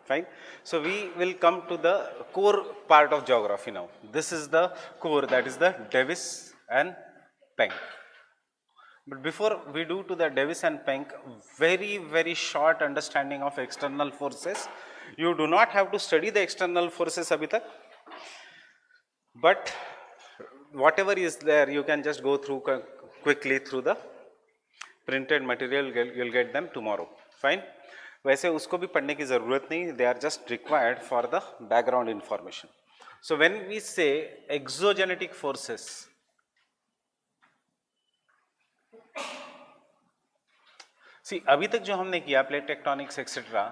Fine. So we will come to the core part of geography now. This is the core, that is the Davis and Penck. But before we do to the Davis and Penck, very short understanding of external forces. You do not have to study the external forces abhi tak, but whatever is there, you can just go through quickly through the printed material. You'll get them tomorrow. Fine. वैसे उसको भी पढ़ने की ज़रूरत नहीं, they are just required for the background information. So when we say exogenetic forces, see अभी तक जो हमने किया प्लेट टेक्टोनिक्स एक्सेट्रा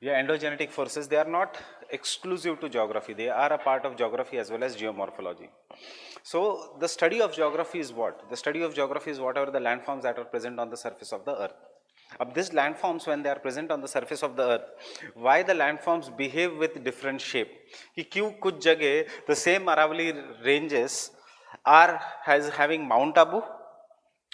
या endogenetic forces, they are not exclusive to geography, they are a part of geography as well as geomorphology. So the study of geography is what? The study of geography is whatever the landforms that are present on the surface of the earth. अब these landforms when they are present on the surface of the earth, why the landforms behave with different shape, कि क्यों कुछ जगह the same Aravalli ranges are having Mount Abu,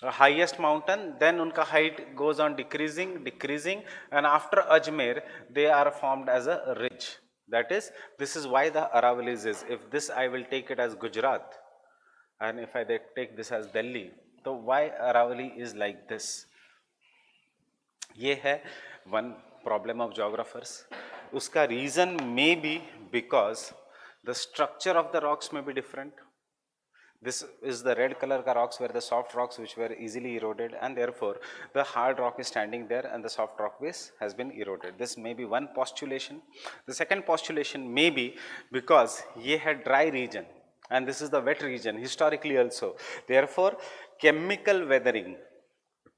highest mountain, then unka height goes on decreasing, and after Ajmer they are formed as a ridge. That is, this is why the Aravallis is. If this I will take it as Gujarat, and if I take this as Delhi, so why Aravalli is like this? ये है one problem of geographers. उसका reason may be because the structure of the rocks may be different. This is the red color ka rocks were the soft rocks which were easily eroded, and therefore the hard rock is standing there and the soft rock base has been eroded. This may be one postulation. The second postulation may be because ye hai dry region and this is the wet region historically also. Therefore chemical weathering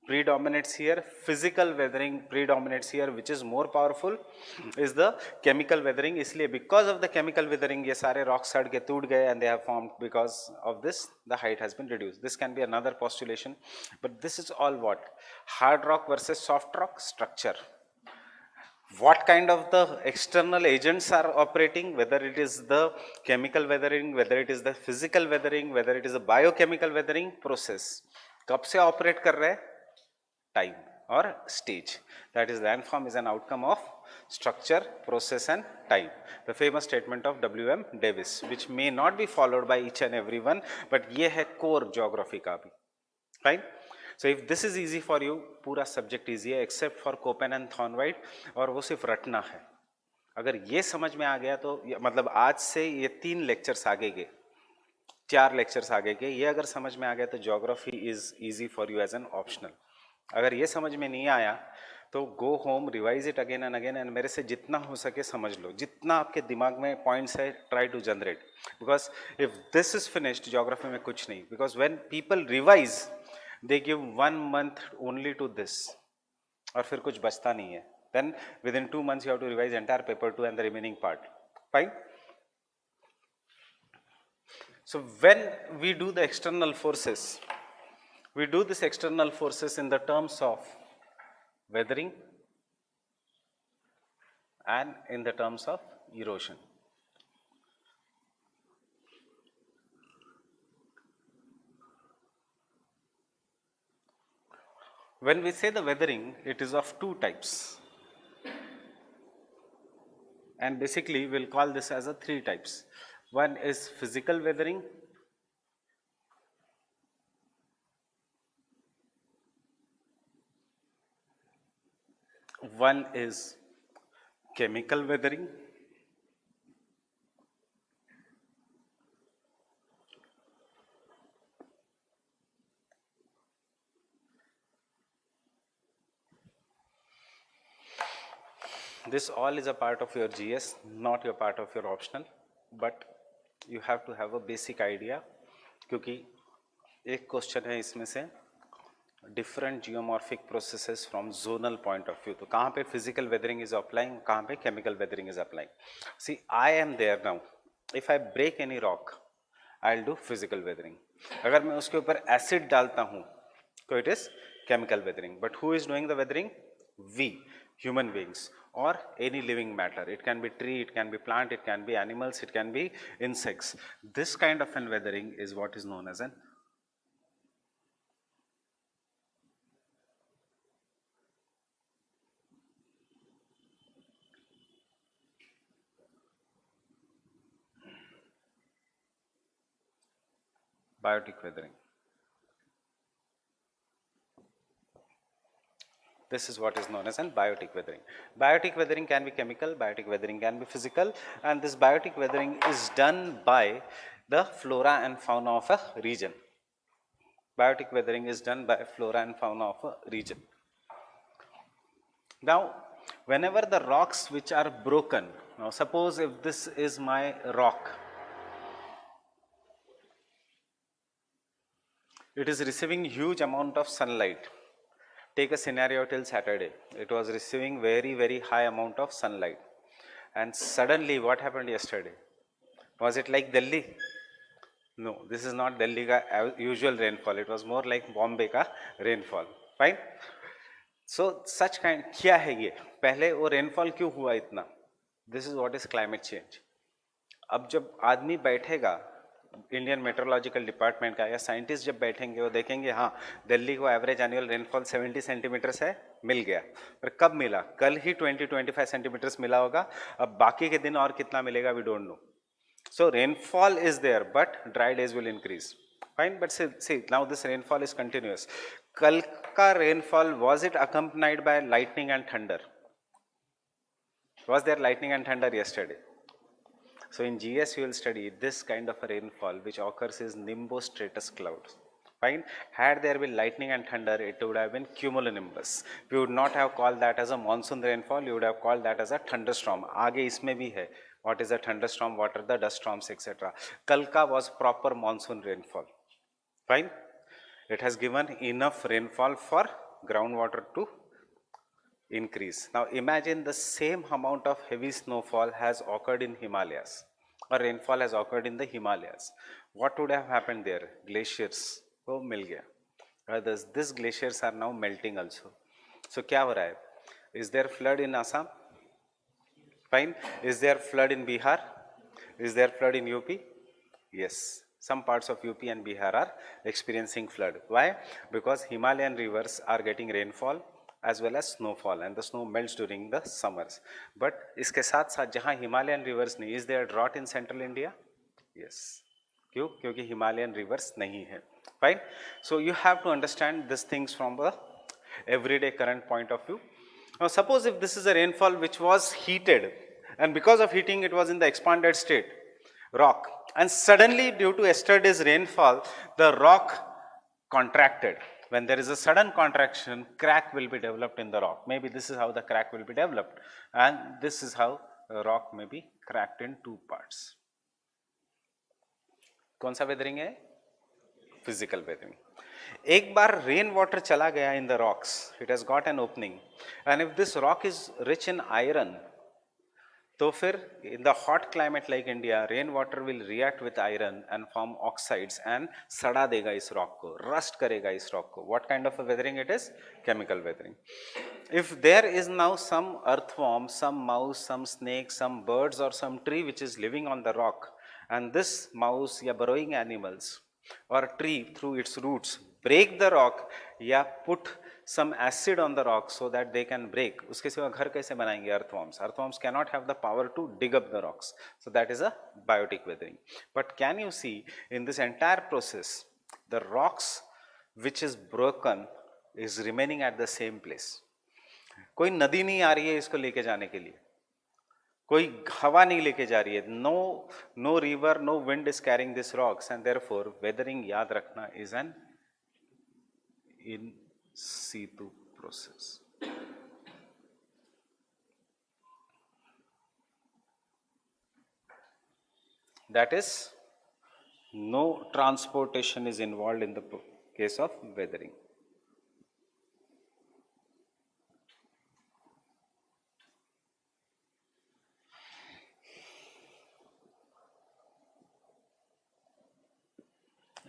predominates here, physical weathering predominates here. Which is more powerful is the chemical weathering. इसलिए because of the chemical weathering ये सारे rocks सड़ के टूट गए and they have formed. Because of this the height has been reduced. This can be another postulation, but this is all what? Hard rock versus soft rock structure. What kind of the external agents are operating, whether it is the chemical weathering, whether it is the physical weathering, whether it is a biochemical weathering process, कब से operate कर रहे हैं? Time or stage. That is, landform is an outcome of structure, process and time. The famous statement of W.M. Davis, which may not be followed by each and every one, but ये है core geography का भी. Fine. So if this is easy for you, पूरा subject easy है except for Köppen and Thornwright, और वो सिर्फ रटना है. अगर ये समझ में आ गया तो मतलब आज से ये 3 लेक्चर्स आगे के 4 लेक्चर्स आगे के ये अगर समझ में आ गया तो geography is easy for you as an optional. अगर ये समझ में नहीं आया तो go home, revise it again and मेरे से जितना हो सके समझ लो, जितना आपके दिमाग में पॉइंट्स है try to generate. Because if this is finished geography में कुछ नहीं. Because when people revise they give 1 month only to this और फिर कुछ बचता नहीं है. Then within 2 months you have to revise entire paper 2 and the remaining part. Fine. So when we do the external forces, we do this external forces in the terms of weathering and in the terms of erosion. When we say the weathering, it is of 2 types, and basically we'll call this as a 3 types. One is physical weathering, one is chemical weathering, this all is a part of your GS, not your part of your optional, but you have to have a basic idea. क्योंकि एक question है इसमें से different geomorphic processes from zonal point of view. तो कहाँ पे physical weathering is applying, कहाँ पे chemical weathering is applying. See I am there now, if I break any rock I will do physical weathering. अगर मैं उसके ऊपर acid डालता हूँ तो it is chemical weathering. But who is doing the weathering? We human beings or any living matter. It can be tree, it can be plant, it can be animals, it can be insects. This kind of an weathering is what is known as an . biotic weathering. This is what is known as an biotic weathering. Biotic weathering can be chemical, biotic weathering can be physical, and this biotic weathering is done by the flora and fauna of a region. Biotic weathering is done by flora and fauna of a region. Now, whenever the rocks which are broken, now suppose if this is my rock, it is receiving huge amount of sunlight. Take a scenario till Saturday. It was receiving very high amount of sunlight. And suddenly what happened yesterday? Was it like Delhi? No, this is not Delhi ka usual rainfall. It was more like Bombay ka rainfall. Fine? So such kind, क्या है ये? पहले वो rainfall क्यों हुआ इतना? This is what is climate change. अब जब आदमी बैठेगा इंडियन मेट्रोलॉजिकल डिपार्टमेंट का या साइंटिस्ट जब बैठेंगे वो देखेंगे हाँ दिल्ली को एवरेज एनुअल रेनफॉल 70 सेंटीमीटर्स है, मिल गया, पर कब मिला? कल ही 20-25 सेंटीमीटर्स मिला होगा, अब बाकी के दिन और कितना मिलेगा we don't know. So rainfall is there but dry days will increase. Fine, but see now this rainfall is continuous. कल का rainfall was it accompanied by lightning and thunder? Was there lightning and thunder yesterday? So in GS you will study this kind of a rainfall which occurs is nimbostratus clouds. Fine. Had there been lightning and thunder, it would have been cumulonimbus. We would not have called that as a monsoon rainfall. You would have called that as a thunderstorm. आगे इसमें भी है. What is a thunderstorm? What are the dust storms, etc. कल का was proper monsoon rainfall. Fine. It has given enough rainfall for groundwater to increase. Now imagine the same amount of heavy snowfall has occurred in Himalayas, or rainfall has occurred in the Himalayas. What would have happened there? Glaciers को मिल गया. Others, these glaciers are now melting also. So क्या हो रहा है? Is there flood in Assam? Fine. Is there flood in Bihar? Is there flood in UP? Yes. Some parts of UP and Bihar are experiencing flood. Why? Because Himalayan rivers are getting rainfall as well as snowfall and the snow melts during the summers. But इसके साथ साथ जहाँ Himalayan rivers नहीं, is there drought in central India? Yes. क्यों? क्योंकि Himalayan rivers नहीं है. Fine. So you have to understand these things from the everyday current point of view. Now suppose if this is a rainfall which was heated and because of heating it was in the expanded state, rock, and suddenly due to yesterday's rainfall the rock contracted. When there is a sudden contraction, crack will be developed in the rock. Maybe this is how the crack will be developed, and this is how the rock may be cracked in two parts. कौन सा weathering है? Physical weathering. एक बार rain water चला गया in the rocks, it has got an opening, and if this rock is rich in iron, तो फिर in the hot climate like India, rain water will react with iron and form oxides and सड़ा देगा इस rock को, rust करेगा इस rock को. What kind of a weathering it is? Chemical weathering. If there is now some earthworm, some mouse, some snake, some birds or some tree which is living on the rock, and this mouse या burrowing animals or tree through its roots break the rock या put some acid on the rock so that they can break. उसके सिवा घर कैसे बनाएंगे earthworms? Earthworms cannot have the power to dig up the rocks. So that is a biotic weathering. But can you see in this entire process, the rocks which is broken is remaining at the same place. कोई नदी नहीं आ रही है इसको लेके जाने के लिए, कोई हवा नहीं लेके जा रही है. No river, no wind is carrying these rocks, and therefore weathering याद रखना is an in situ process. That is, no transportation is involved in the case of weathering.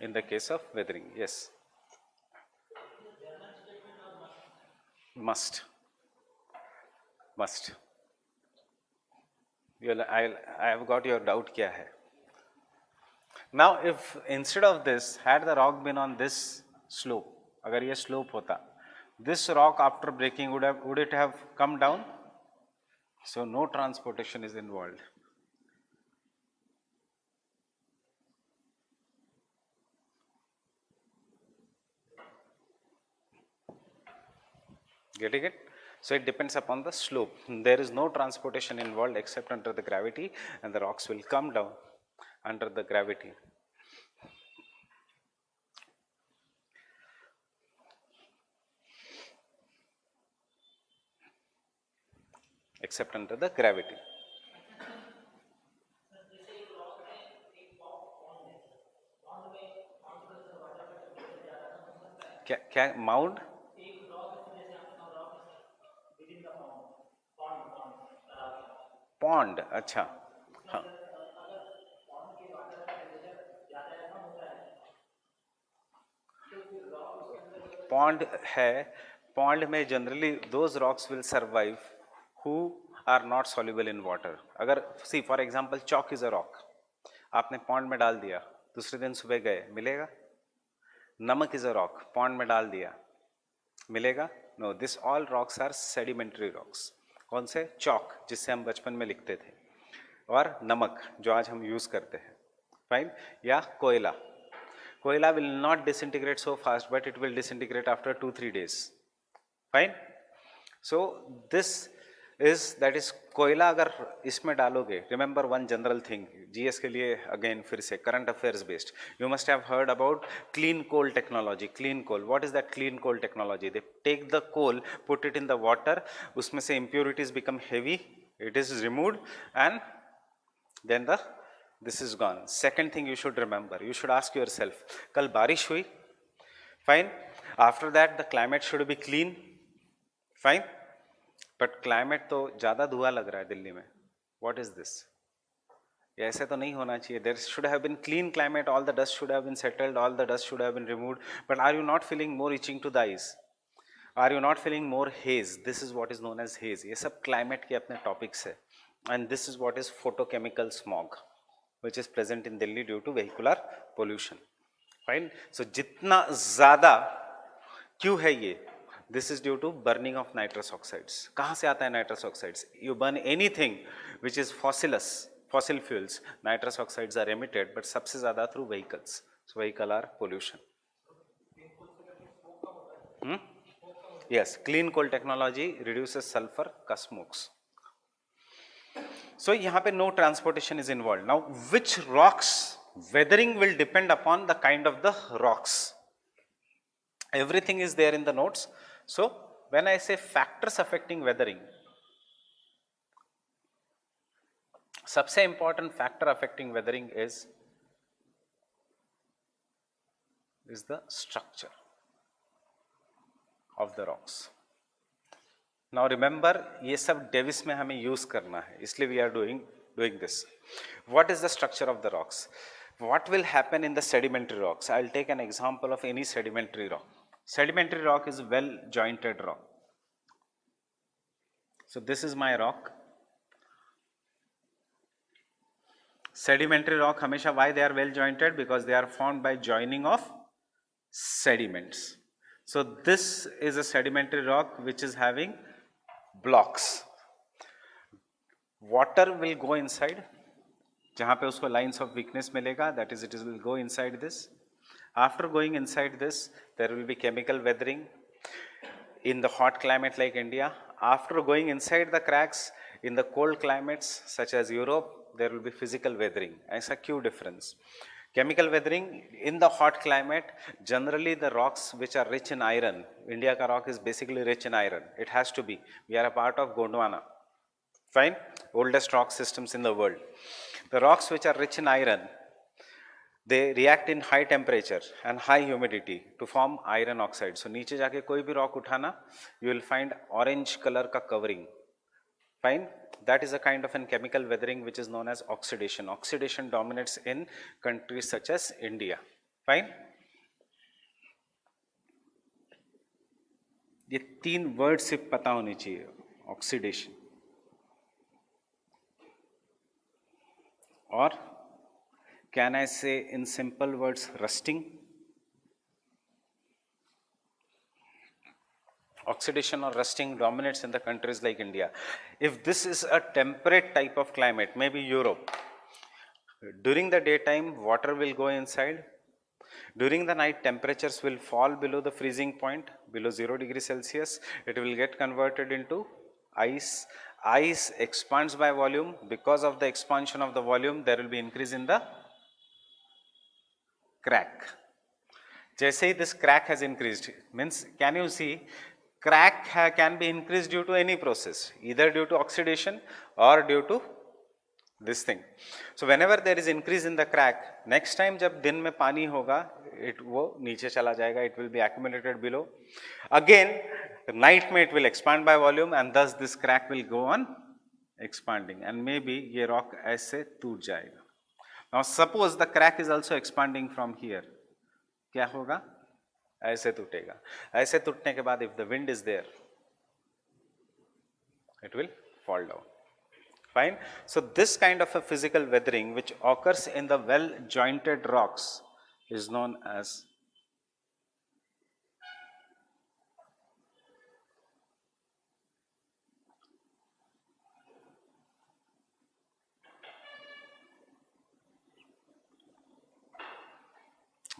In the case of weathering, yes. Must. I have got your doubt क्या है. Now if instead of this, had the rock been on this slope, अगर ये slope होता, this rock after breaking would it have come down? So no transportation is involved. Getting it? So it depends upon the slope. There is no transportation involved except under the gravity, and the rocks will come down under the gravity. Except under the gravity. क्या mound pond अच्छा हाँ pond है pond में generally those rocks will survive who are not soluble in water अगर see for example chalk is a rock आपने pond में डाल दिया दूसरे दिन सुबह गए मिलेगा नमक इज अ रॉक पॉन्ड में डाल दिया मिलेगा no this all rocks are sedimentary rocks कौन से चॉक जिससे हम बचपन में लिखते थे और नमक जो आज हम यूज करते हैं फाइन या कोयला कोयला will not disintegrate so fast but it will disintegrate after 2-3 days fine so this is that is कोयला अगर इसमें डालोगे remember one general thing GS के लिए again फिर से current affairs based you must have heard about clean coal technology clean coal what is that clean coal technology they take the coal put it in the water उसमें से impurities become heavy it is removed and then the this is gone second thing you should remember you should ask yourself kal barish hui fine after that the climate should be clean fine but climate तो ज़्यादा धुआं लग रहा है दिल्ली में what is this ये ऐसे तो नहीं होना चाहिए there should have been clean climate all the dust should have been settled all the dust should have been removed but are you not feeling more itching to the eyes are you not feeling more haze this is what is known as haze ये सब climate के अपने topics है and this is what is photochemical smog which is present in Delhi due to vehicular pollution. Fine. So जितना ज़्यादा क्यों है ये? This is due to burning of nitrous oxides. कहाँ से आता है nitrous oxides? You burn anything which is fossil fuels. Nitrous oxides are emitted, but सबसे ज़्यादा through vehicles. So vehicle are pollution. Yes, clean coal technology reduces sulfur का smokes. So यहाँ पे no transportation is involved. Now which rocks weathering will depend upon the kind of the rocks. Everything is there in the notes. So when I say factors affecting weathering, सबसे important factor affecting weathering is the structure of the rocks. Now remember ये सब Davis में हमें use करना है इसलिए we are doing this. What is the structure of the rocks? What will happen in the sedimentary rocks? I'll take an example of any sedimentary rock. Sedimentary rock is well jointed rock. So this is my rock. Sedimentary rock हमेशा why they are well jointed because they are formed by joining of sediments. So this is a sedimentary rock which is having blocks. Water will go inside जहाँ पे उसको lines of weakness मिलेगा that is it will go inside this. After going inside this there will be chemical weathering in the hot climate like India. After going inside the cracks in the cold climates such as Europe there will be physical weathering. ऐसा क्यों difference? Chemical weathering in the hot climate generally the rocks which are rich in iron. India का rock is basically rich in iron. It has to be. We are a part of Gondwana. Fine, oldest rock systems in the world. The rocks which are rich in iron, they react in high temperature and high humidity to form iron oxide. So नीचे जाके कोई भी rock उठाना, you will find orange color का covering. Fine, that is a kind of a chemical weathering which is known as oxidation. Oxidation dominates in countries such as India. Fine. ये 3 words सिर्फ पता होनी चाहिए. Oxidation. Or can I say in simple words rusting? Oxidation or rusting dominates in the countries like India. If this is a temperate type of climate, maybe Europe, during the daytime water will go inside. During the night, temperatures will fall below the freezing point, below 0 degrees Celsius. It will get converted into ice. Ice expands by volume. Because of the expansion of the volume, there will be increase in the crack. जैसे ही this crack has increased, means can you see crack can be increased due to any process, either due to oxidation or due to this thing. So whenever there is increase in the crack, next time जब दिन में पानी होगा, it वो नीचे चला जाएगा, it will be accumulated below. Again night में it will expand by volume and thus this crack will go on expanding and maybe ये rock ऐसे टूट जाएगा. Now suppose the crack is also expanding from here, क्या होगा? ऐसे टूटेगा. ऐसे टूटने के बाद if the wind is there, it will fall down. Fine. So this kind of a physical weathering which occurs in the well jointed rocks is known as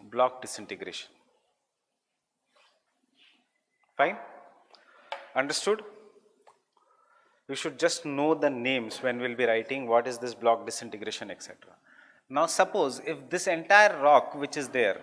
block disintegration. Fine. Understood? You should just know the names when we'll be writing what is this block disintegration, etc. Now suppose if this entire rock which is there,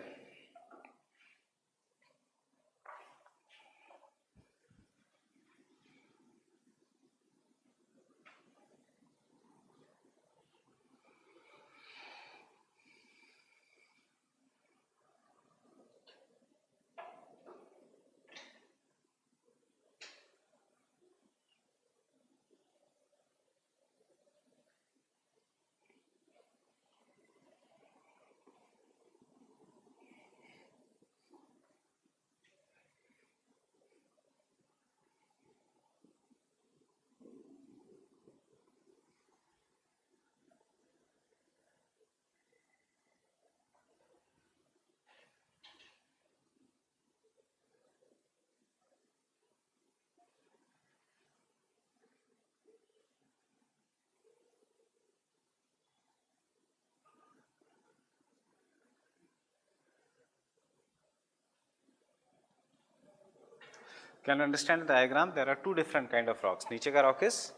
can you understand the diagram? There are two different kind of rocks. नीचे का rock is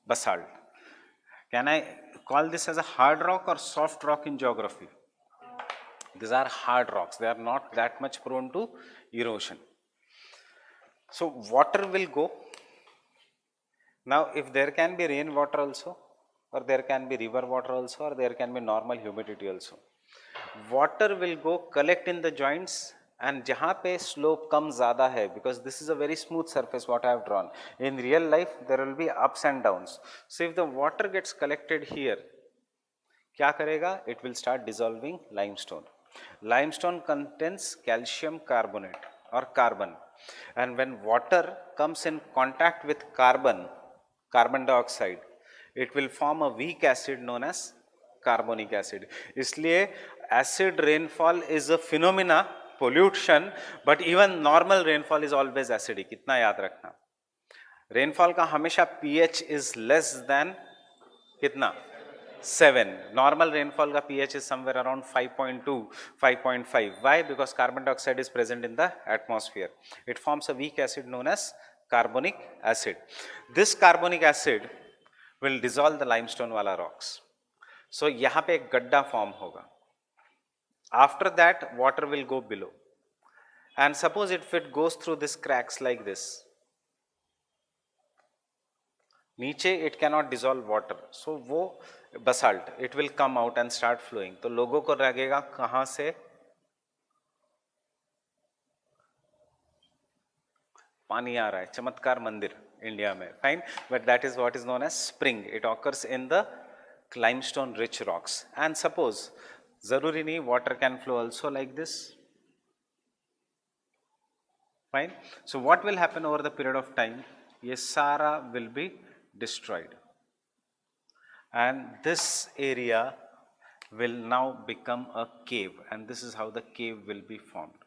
basalt. Can I call this as a hard rock or soft rock in geography? These are hard rocks. They are not that much prone to erosion. So water will go. Now if there can be rainwater also, or there can be river water also, or there can be normal humidity also. Water will go collect in the joints and जहाँ पे slope कम ज़्यादा है, because this is a very smooth surface what I have drawn. In real life there will be ups and downs. So if the water gets collected here, क्या करेगा? It will start dissolving limestone. Limestone contains calcium carbonate or carbon, and when water comes in contact with carbon dioxide, it will form a weak acid known as carbonic acid. इसलिए acid rainfall is a phenomena, pollution, but even normal rainfall is always acidic. इतना याद रखना. Rainfall का हमेशा pH is less than कितना? 7. Normal rainfall का pH is somewhere around 5.2, 5.5. Why? Because carbon dioxide is present in the atmosphere. It forms a weak acid known as carbonic acid. This carbonic acid will dissolve the limestone वाला rocks. So यहाँ पे एक गड्ढा form होगा. After that water will go below. And suppose if it goes through this cracks like this, नीचे it cannot dissolve water, so वो basalt it will come out and start flowing. तो लोगों को लगेगा कहाँ से? पानी आ रहा है. चमत्कार मंदिर इंडिया में. Fine, but that is what is known as spring. It occurs in the limestone rich rocks. And suppose जरूरी नहीं, water can flow also like this. Fine. So what will happen over the period of time? ये सारा will be destroyed, and this area will now become a cave, and this is how the cave will be formed.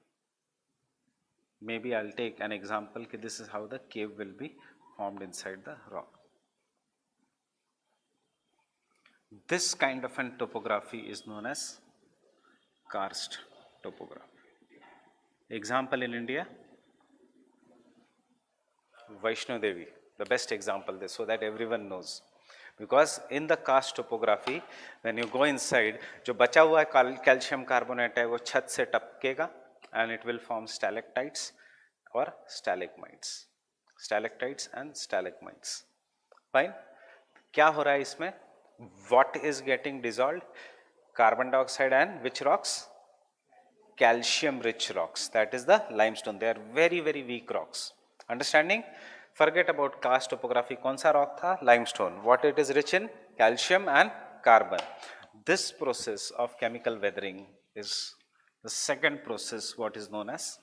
Maybe I'll take an example. This is how the cave will be formed inside the rock. This kind of an topography is known as karst topography. Example in India, Vaishno Devi, the best example this, so that everyone knows. Because in the karst topography, when you go inside, जो बचा हुआ calcium carbonate है वो छत से टपकेगा and it will form stalactites or stalagmites. Stalactites and stalagmites. Fine. क्या हो रहा है इसमें? What is getting dissolved? Carbon dioxide and which rocks? Calcium rich rocks. That is the limestone. They are very, very weak rocks. Understanding? Forget about karst topography. कौन सा rock था? Limestone. What it is rich in? Calcium and carbon. This process of chemical weathering is the second process, what is known as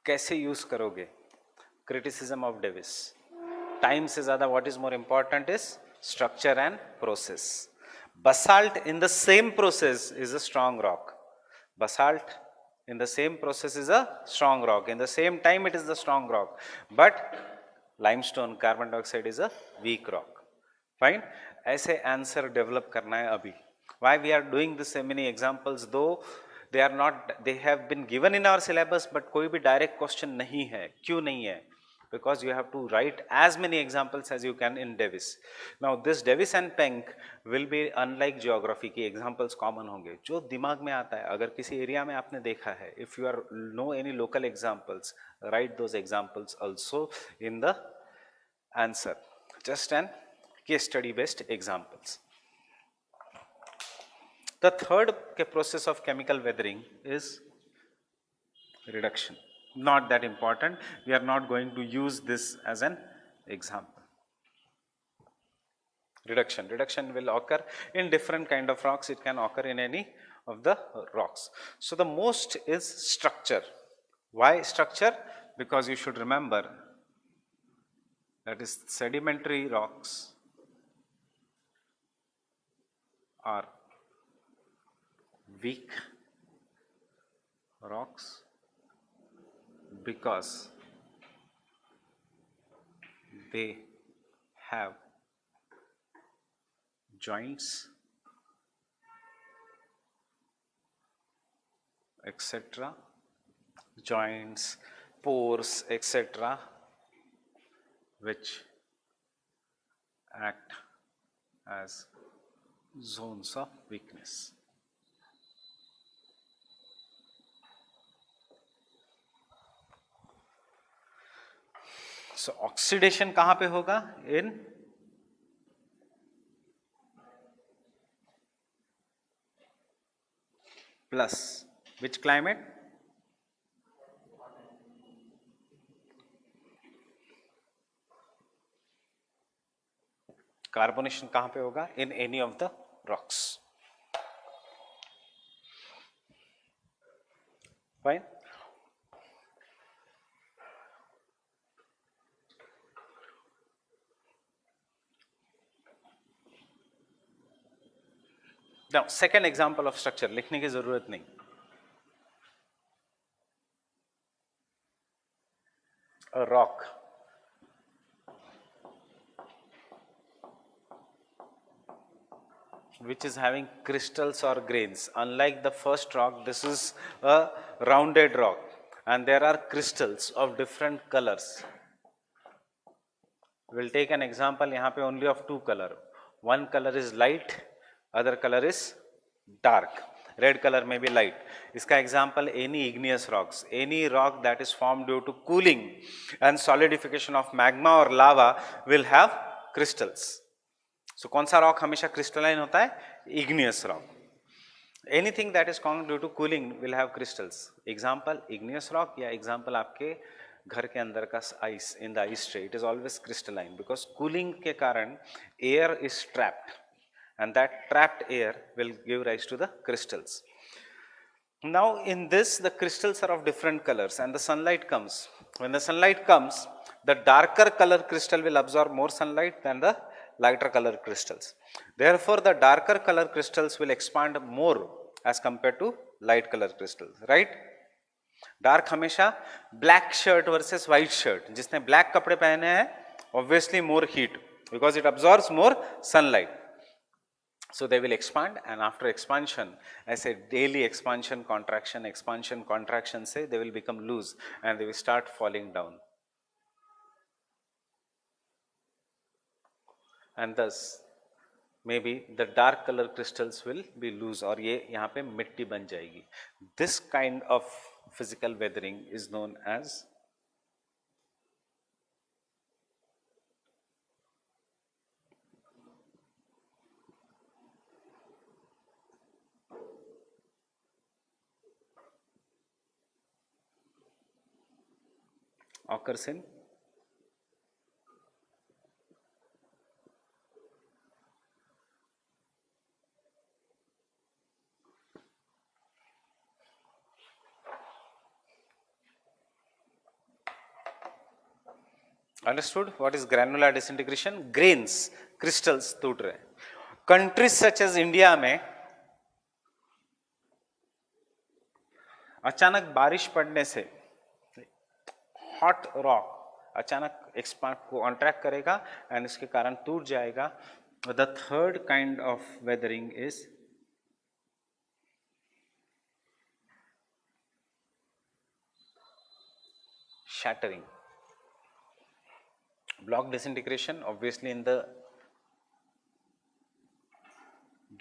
कैसे use करोगे? Criticism of Davis. Time से ज्यादा what is more important is structure and process. Basalt in the same process is a strong rock. Basalt in the same process is a strong rock. In the same time it is the strong rock. But limestone, carbon dioxide is a weak rock. Fine. ऐसे answer develop करना है अभी. Why we are doing this many examples, though they are not, they have been given in our syllabus, but कोई भी direct question नहीं है. क्यों नहीं है? Because you have to write as many examples as you can in Davis. Now this Davis and Penck will be unlike geography की examples common होंगे. जो दिमाग में आता है, अगर किसी area में आपने देखा है, if you are know any local examples, write those examples also in the answer. Just an case study based examples. The third process of chemical weathering is reduction. Not that important. We are not going to use this as an example. Reduction. Reduction will occur in different kind of rocks. It can occur in any of the rocks. So the most is structure. Why structure? Because you should remember that is sedimentary rocks are weak rocks because they have joints, etc., joints, pores, etc., which act as zones of weakness. So oxidation कहाँ पे होगा? In plus which climate? Carbonation कहाँ पे होगा? In any of the rocks. Fine. Now second example of structure लिखने की जरूरत नहीं. A rock which is having crystals or grains. Unlike the first rock, this is a rounded rock and there are crystals of different colors. We'll take an example यहाँ पे only of two color. One color is light, other color is dark. Red color may be light. इसका example any igneous rocks. Any rock that is formed due to cooling and solidification of magma or lava will have crystals. So कौन सा rock हमेशा crystalline होता है? Igneous rock. Anything that is formed due to cooling will have crystals. Example igneous rock या example आपके घर के अंदर का ice in the ice tray. It is always crystalline because cooling के कारण air is trapped and that trapped air will give rise to the crystals. Now in this the crystals are of different colors and the sunlight comes. When the sunlight comes, the darker color crystal will absorb more sunlight than the lighter color crystals. Therefore the darker color crystals will expand more as compared to light color crystals, right? Dark हमेशा black shirt versus white shirt, जिसने black कपड़े पहने हैं obviously more heat because it absorbs more sunlight. So they will expand, and after expansion, I say daily expansion contraction say they will become loose and they will start falling down. And thus maybe the dark color crystals will be loose और ये यहाँ पे मिट्टी बन जाएगी. This kind of physical weathering is known as occurs in understood what is granular disintegration. Grains crystals टूट रहे. Countries such as India में अचानक बारिश पड़ने से हॉट रॉक अचानक एक्सपांड कॉन्ट्रैक्ट करेगा एंड इसके कारण टूट जाएगा. The third kind of weathering is shattering. Block disintegration obviously in the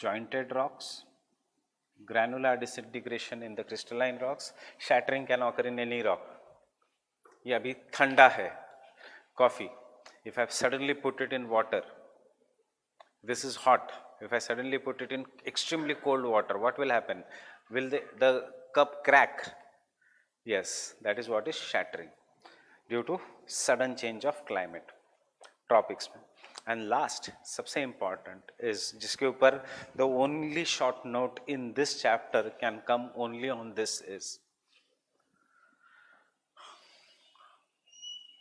jointed rocks, granular disintegration in the crystalline rocks, shattering can occur in any rock. ये अभी ठंडा है coffee, if I suddenly put it in water, this is hot, if I suddenly put it in extremely cold water, what will happen? Will the cup crack? Yes, that is what is shattering due to sudden change of climate, tropics में. And last सबसे important is जिसके ऊपर the only short note in this chapter can come only on this is,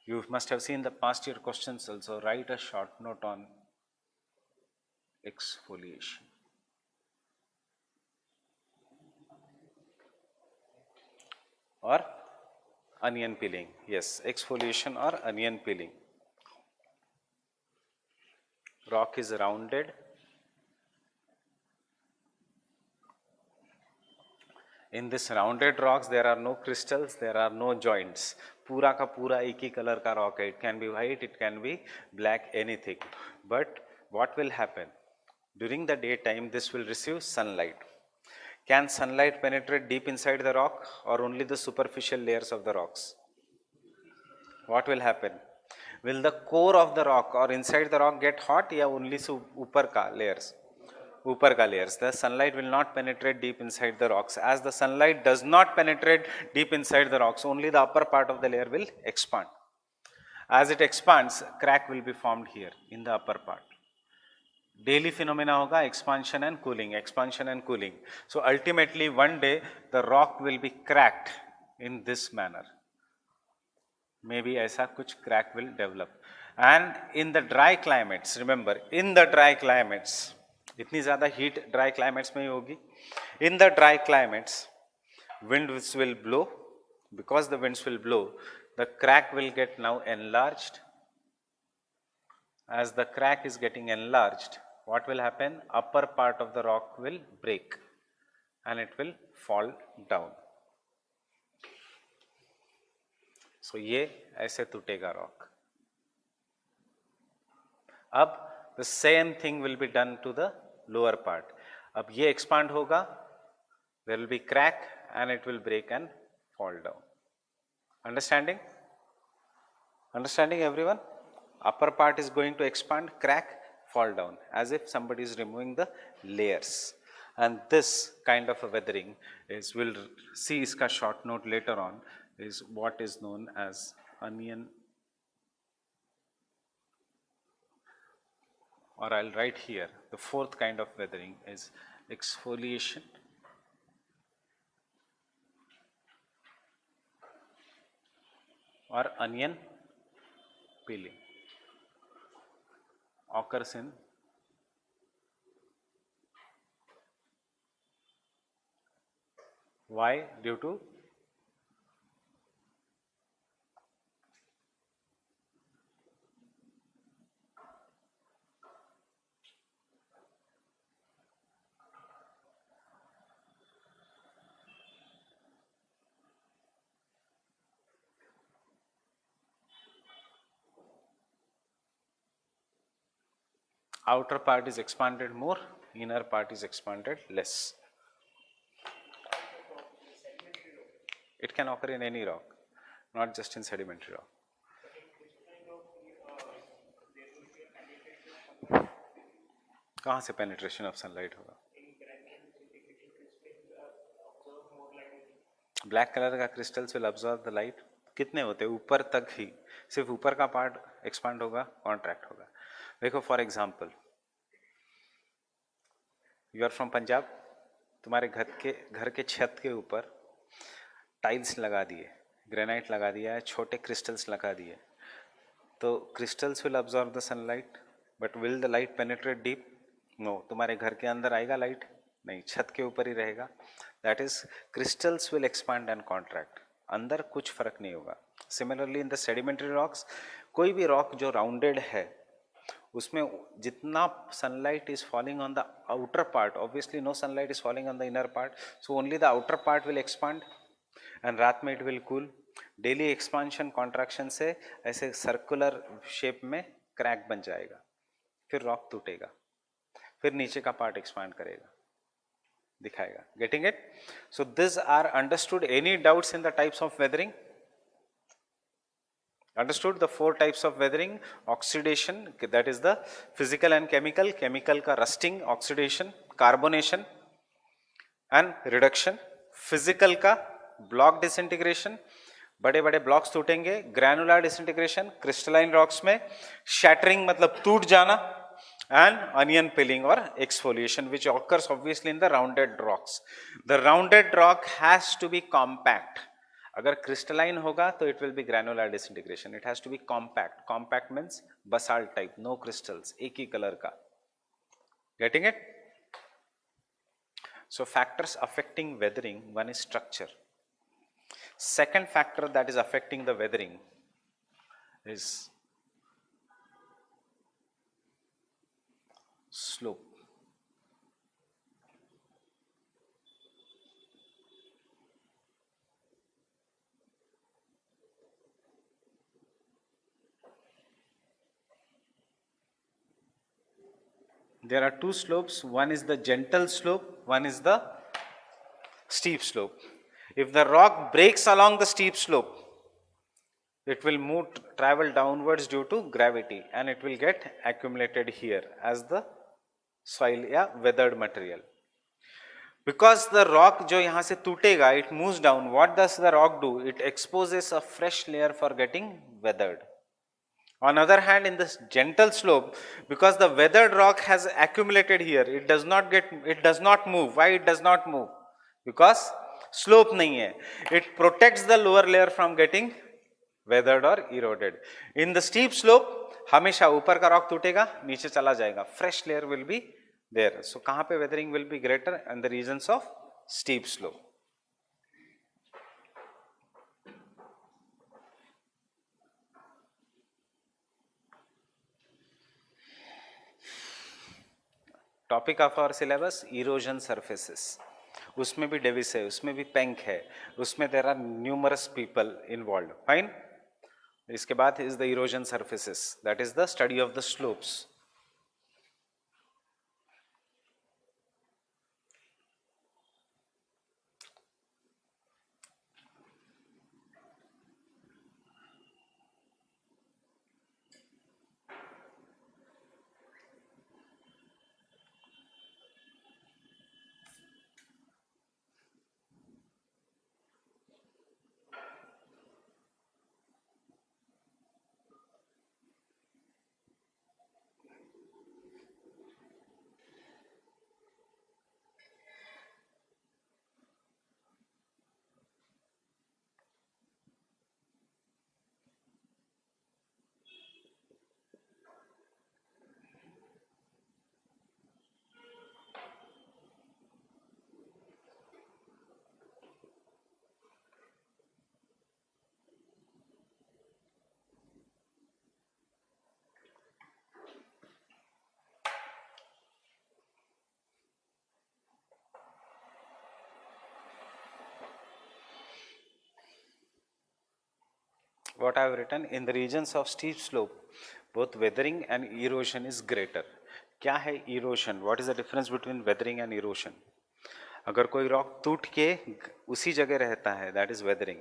you must have seen the past year questions also. Write a short note on exfoliation. Or onion peeling. Yes, exfoliation or onion peeling. Rock is rounded. In this rounded rocks there are no crystals, there are no joints. पूरा का पूरा एक ही colour का rock है. It can be white, it can be black, anything. But what will happen? During the daytime this will receive sunlight. Can sunlight penetrate deep inside the rock or only the superficial layers of the rocks? What will happen? Will the core of the rock or inside the rock get hot या only ऊपर का layers? ऊपर का layers. The sunlight will not penetrate deep inside the rocks. As the sunlight does not penetrate deep inside the rocks, only the upper part of the layer will expand. As it expands, crack will be formed here in the upper part. Daily phenomena होगा expansion and cooling, expansion and cooling. So ultimately one day the rock will be cracked in this manner. Maybe ऐसा कुछ crack will develop. And in the dry climates, remember, in the dry climates, इतनी ज़्यादा heat dry climates में ही होगी. In the dry climates, winds will blow. Because the winds will blow, the crack will get now enlarged. As the crack is getting enlarged, what will happen? Upper part of the rock will break and it will fall down. So ये ऐसे टूटेगा rock. अब the same thing will be done to the lower part. अब ये expand होगा, there will be crack and it will break and fall down. Understanding? Understanding everyone? Upper part is going to expand, crack, fall down, as if somebody is removing the layers. And this kind of a weathering is, we'll see iska short note later on, is what is known as onion, or I'll write here, the fourth kind of weathering is exfoliation or onion peeling occurs in why? Due to outer part is expanded more, inner part is expanded less. It can occur in any rock, not just in sedimentary rock. कहाँ से penetration of sunlight होगा? Black colour का crystals will absorb the light. कितने होते हैं? ऊपर तक ही, सिर्फ ऊपर का पार्ट एक्सपांड होगा, कॉन्ट्रैक्ट होगा. देखो for example, you are from Punjab, तुम्हारे घर के छत के ऊपर टाइल्स लगा दिए, ग्रेनाइट लगा दिया है, छोटे क्रिस्टल्स लगा दिए, तो crystals will absorb the sunlight, but will the light penetrate deep? No. तुम्हारे घर के अंदर आएगा लाइट? नहीं, छत के ऊपर ही रहेगा. That is crystals will expand and contract, अंदर कुछ फर्क नहीं होगा. Similarly in the sedimentary rocks, कोई भी रॉक जो राउंडेड है उसमें जितना sunlight is falling on the outer part, obviously no sunlight is falling on the inner part, so only the outer part will expand and रात में it will cool. Daily expansion contraction से ऐसे circular shape में crack बन जाएगा, फिर rock टूटेगा, फिर नीचे का पार्ट एक्सपांड करेगा, दिखाएगा. Getting it? So this are understood. Any doubts in the types of weathering? Understood the four types of weathering? Oxidation, that is the physical and chemical. Chemical का rusting, oxidation, carbonation and reduction. Physical का block disintegration, बड़े बड़े blocks टूटेंगे. Granular disintegration, crystalline rocks में shattering मतलब टूट जाना. And onion peeling or exfoliation, which occurs obviously in the rounded rocks. The rounded rock has to be compact. अगर crystalline होगा तो it will be granular disintegration. It has to be compact. Compact means basalt type, no crystals, एक ही colour का. Getting it? So factors affecting weathering, one is structure. Second factor that is affecting the weathering is slope. There are two slopes, one is the gentle slope, one is the steep slope. If the rock breaks along the steep slope, it will travel downwards due to gravity and it will get accumulated here as the soil या weathered material. Because the rock जो यहाँ से टूटेगा, it moves down, what does the rock do? It exposes a fresh layer for getting weathered. On the other hand, in this gentle slope, because the weathered rock has accumulated here, it does not move. Why it does not move? Because slope nahi hai. It protects the lower layer from getting weathered or eroded. In the steep slope, हमेशा ऊपर का rock टूटेगा, नीचे चला जाएगा. Fresh layer will be there. So कहाँ पे weathering will be greater? In the regions of steep slope. Topic of our syllabus erosion surfaces. उसमें भी डेविस है, उसमें भी पेंक है, उसमें there are numerous people involve. Fine. इसके बाद is the erosion surfaces, that is the study of the slopes. what I have written, in the regions of steep slope both weathering and erosion is greater. क्या है erosion? What is the difference between weathering and erosion? अगर कोई rock टूट के उसी जगह रहता है, that is weathering.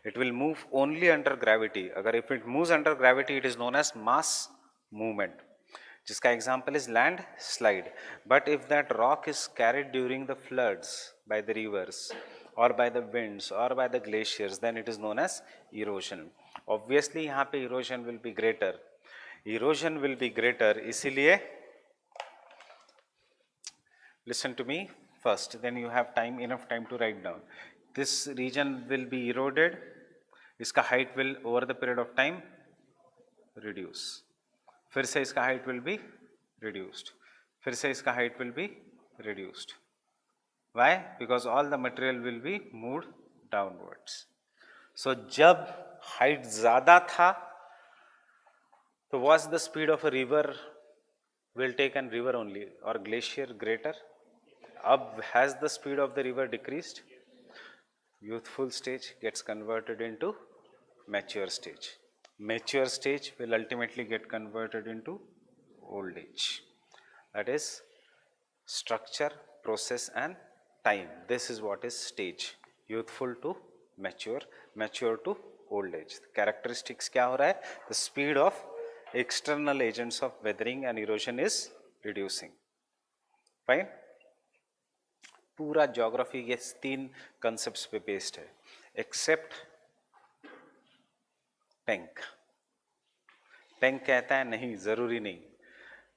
It will move only under gravity. अगर if it moves under gravity, it is known as mass movement, जिसका example is landslide. But if that rock is carried during the floods by the rivers और by the winds और by the glaciers, then it is known as erosion. Obviously यहाँ पे erosion will be greater. Erosion will be greater, इसीलिए listen to me first, then you have enough time to write down. This region will be eroded, इसका height will over the period of time reduce. फिर से इसका height will be reduced. फिर से इसका height will be reduced. Why? Because all the material will be moved downwards. So जब height ज़्यादा था, तो was the speed of a river will take an river only or glacier greater? Ab has the speed of the river decreased? Youthful stage gets converted into mature stage. Mature stage will ultimately get converted into old age. That is structure, process and time. This is what is stage. Youthful to mature, mature to old age. Characteristics क्या हो रहा है? The speed of external agents of weathering and erosion is reducing. Fine? पूरा geography ये 3 concepts पे based है, accept Penck. Penck कहता है नहीं, जरूरी नहीं.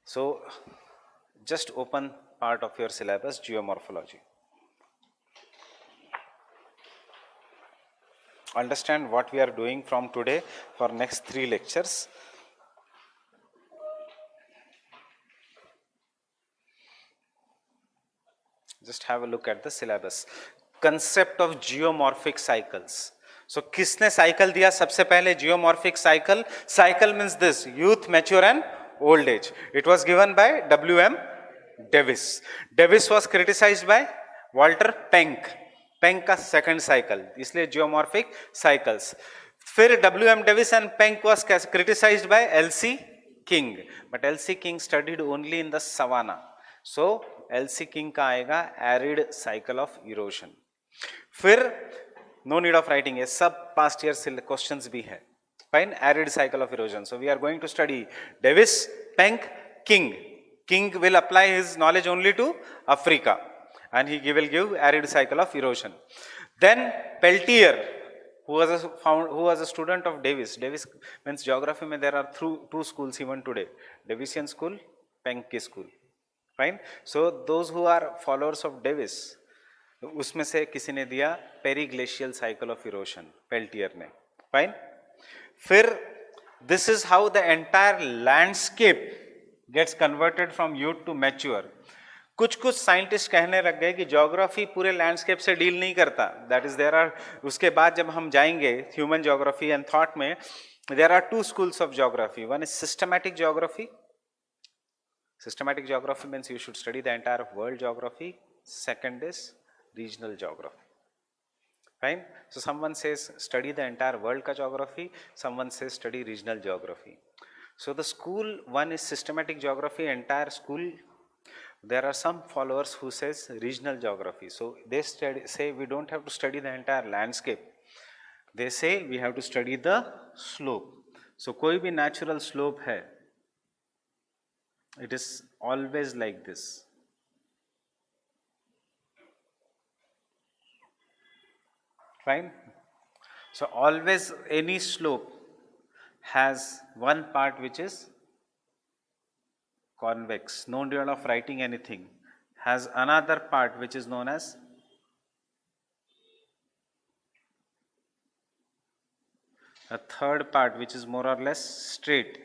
So just open part of your syllabus, geomorphology. Understand what we are doing from today for next 3 lectures. Just have a look at the syllabus. Concept of geomorphic cycles. So किसने cycle दिया सबसे पहले? Geomorphic cycle. Cycle means this: youth, mature and old age. It was given by W.M. Davis. Davis was criticized by Walter Penck. Penck का second cycle, इसलिए geomorphic cycles. फिर W.M. Davis and Penck was criticized by L.C. King. But L.C. King studied only in the savanna. So L C King का आएगा arid cycle of erosion. फिर no need of writing, है सब past year questions भी है. Fine, arid cycle of erosion. So we are going to study Davis, Penck, King. King will apply his knowledge only to Africa and he will give arid cycle of erosion. Then Peltier, who was a student of Davis. Davis means geography में there are two schools even today, Davisian school, Penck school. Fine. So those who are followers of Davis, उसमें से किसी ने दिया periglacial cycle of erosion, Peltier ने. Fine. फिर this is how the entire landscape gets converted from youth to mature. कुछ scientist कहने लग गए कि ज्योग्राफी पूरे लैंडस्केप से डील नहीं करता. दैट इज देयर आर, उसके बाद जब हम जाएंगे ह्यूमन ज्योग्राफी एंड थॉट में, there are 2 schools of geography. One is systematic geography. Systematic geography means you should study the entire world geography. Second is regional geography. Fine. So someone says study the entire world ka geography, someone says study regional geography. So the school one is systematic geography, entire school. There are some followers who says regional geography. So they say we don't have to study the entire landscape. They say we have to study the slope. So कोई भी natural slope है, it is always like this. Fine. So always any slope has one part which is convex, no need of writing anything, has another part which is known as a third part which is more or less straight.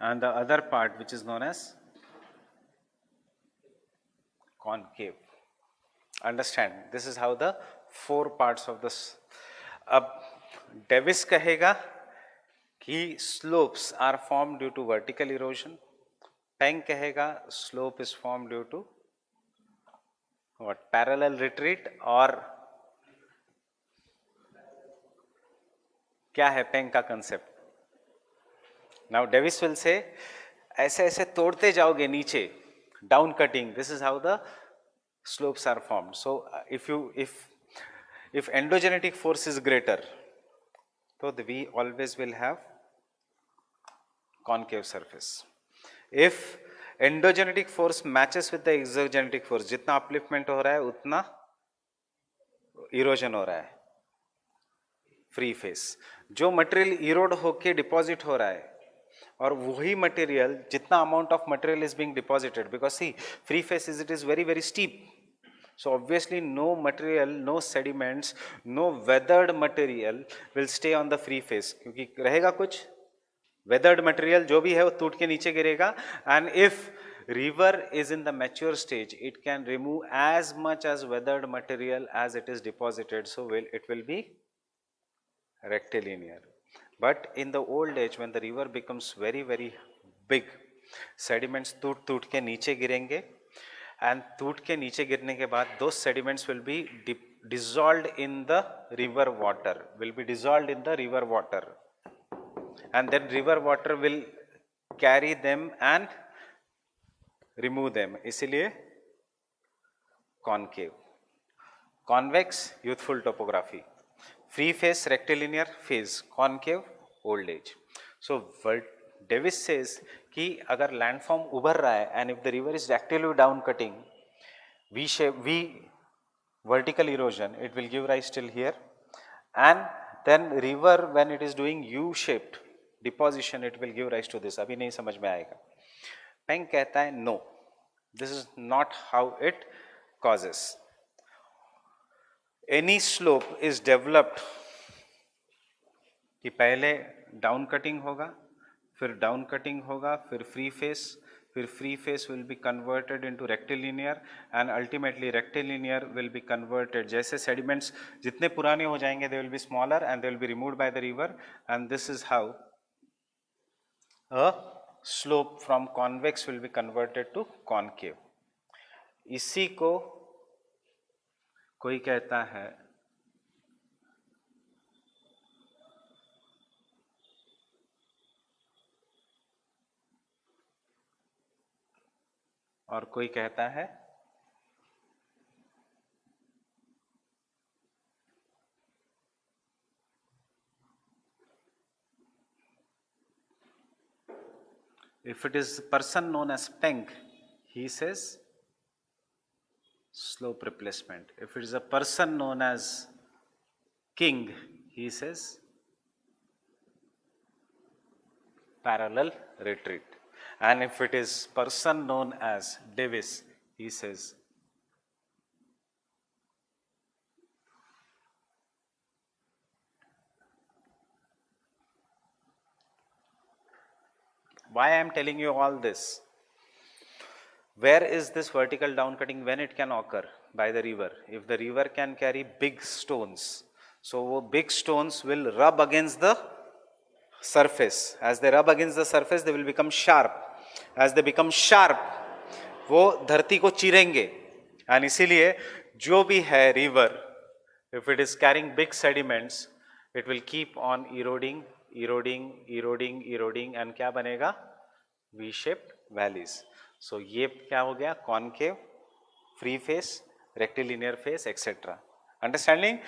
And the other part which is known as concave. Understand, this is how the 4 parts of this. अब Davis कहेगा कि slopes are formed due to vertical erosion. Peng कहेगा slope is formed due to what? Parallel retreat or क्या है Peng का concept? Now Davis will say ऐसे ऐसे तोड़ते जाओगे नीचे, down cutting. This is how the slopes are formed. So if endogenetic force is greater, so we always will have concave surface. If endogenetic force matches with the exogenetic force, जितना upliftment हो रहा है उतना erosion हो रहा है. Free face जो material erode होके डिपॉजिट हो रहा है और वही मटेरियल जितना amount of material is being deposited, because see free face is it is very very steep, so obviously no material, no sediments, no weathered material will stay on the free face, क्योंकि रहेगा कुछ weathered material जो भी है वो टूट के नीचे गिरेगा. And if river is in the mature stage, it can remove as much as weathered material as it is deposited, so it will be rectilinear. But in the old age when the river becomes very very big, sediments टूट के नीचे गिरेंगे, and टूट के नीचे गिरने के बाद those sediments will be dissolved in the river water, and then river water will carry them and remove them. इसीलिए concave. Convex, youthful topography. Free face, rectilinear, phase. Concave, old age. So Davis says कि अगर landform उभर रहा है and if the river is actively down cutting, V vertical erosion, it will give rise till here, and then river when it is doing U-shaped deposition, it will give rise to this. अभी नहीं समझ में आएगा. Peng कहता है no, this is not how it causes. Any slope is developed कि पहले down cutting होगा, फिर डाउन कटिंग होगा, फिर free face will be converted into rectilinear, and ultimately rectilinear will be converted. जैसे sediments जितने पुराने हो जाएंगे they will be smaller and they will be removed by the river, and this is how a slope from convex will be converted to concave. इसी को कोई कहता है और कोई कहता है if it is a person known as Peng, he says slope replacement. If it is a person known as King, he says parallel retreat. And if it is person known as Davis, he says why I am telling you all this. Where is this vertical down cutting when it can occur? By the river. If the river can carry big stones, so big stones will rub against the surface. As they rub against the surface, they will become sharp. As they become sharp, वो धरती को चीरेंगे. And इसीलिए जो भी है river, if it is carrying big sediments, it will keep on eroding, and क्या बनेगा? V-shaped valleys. So ये क्या हो गया? Concave, free face, rectilinear face, etc. Understanding?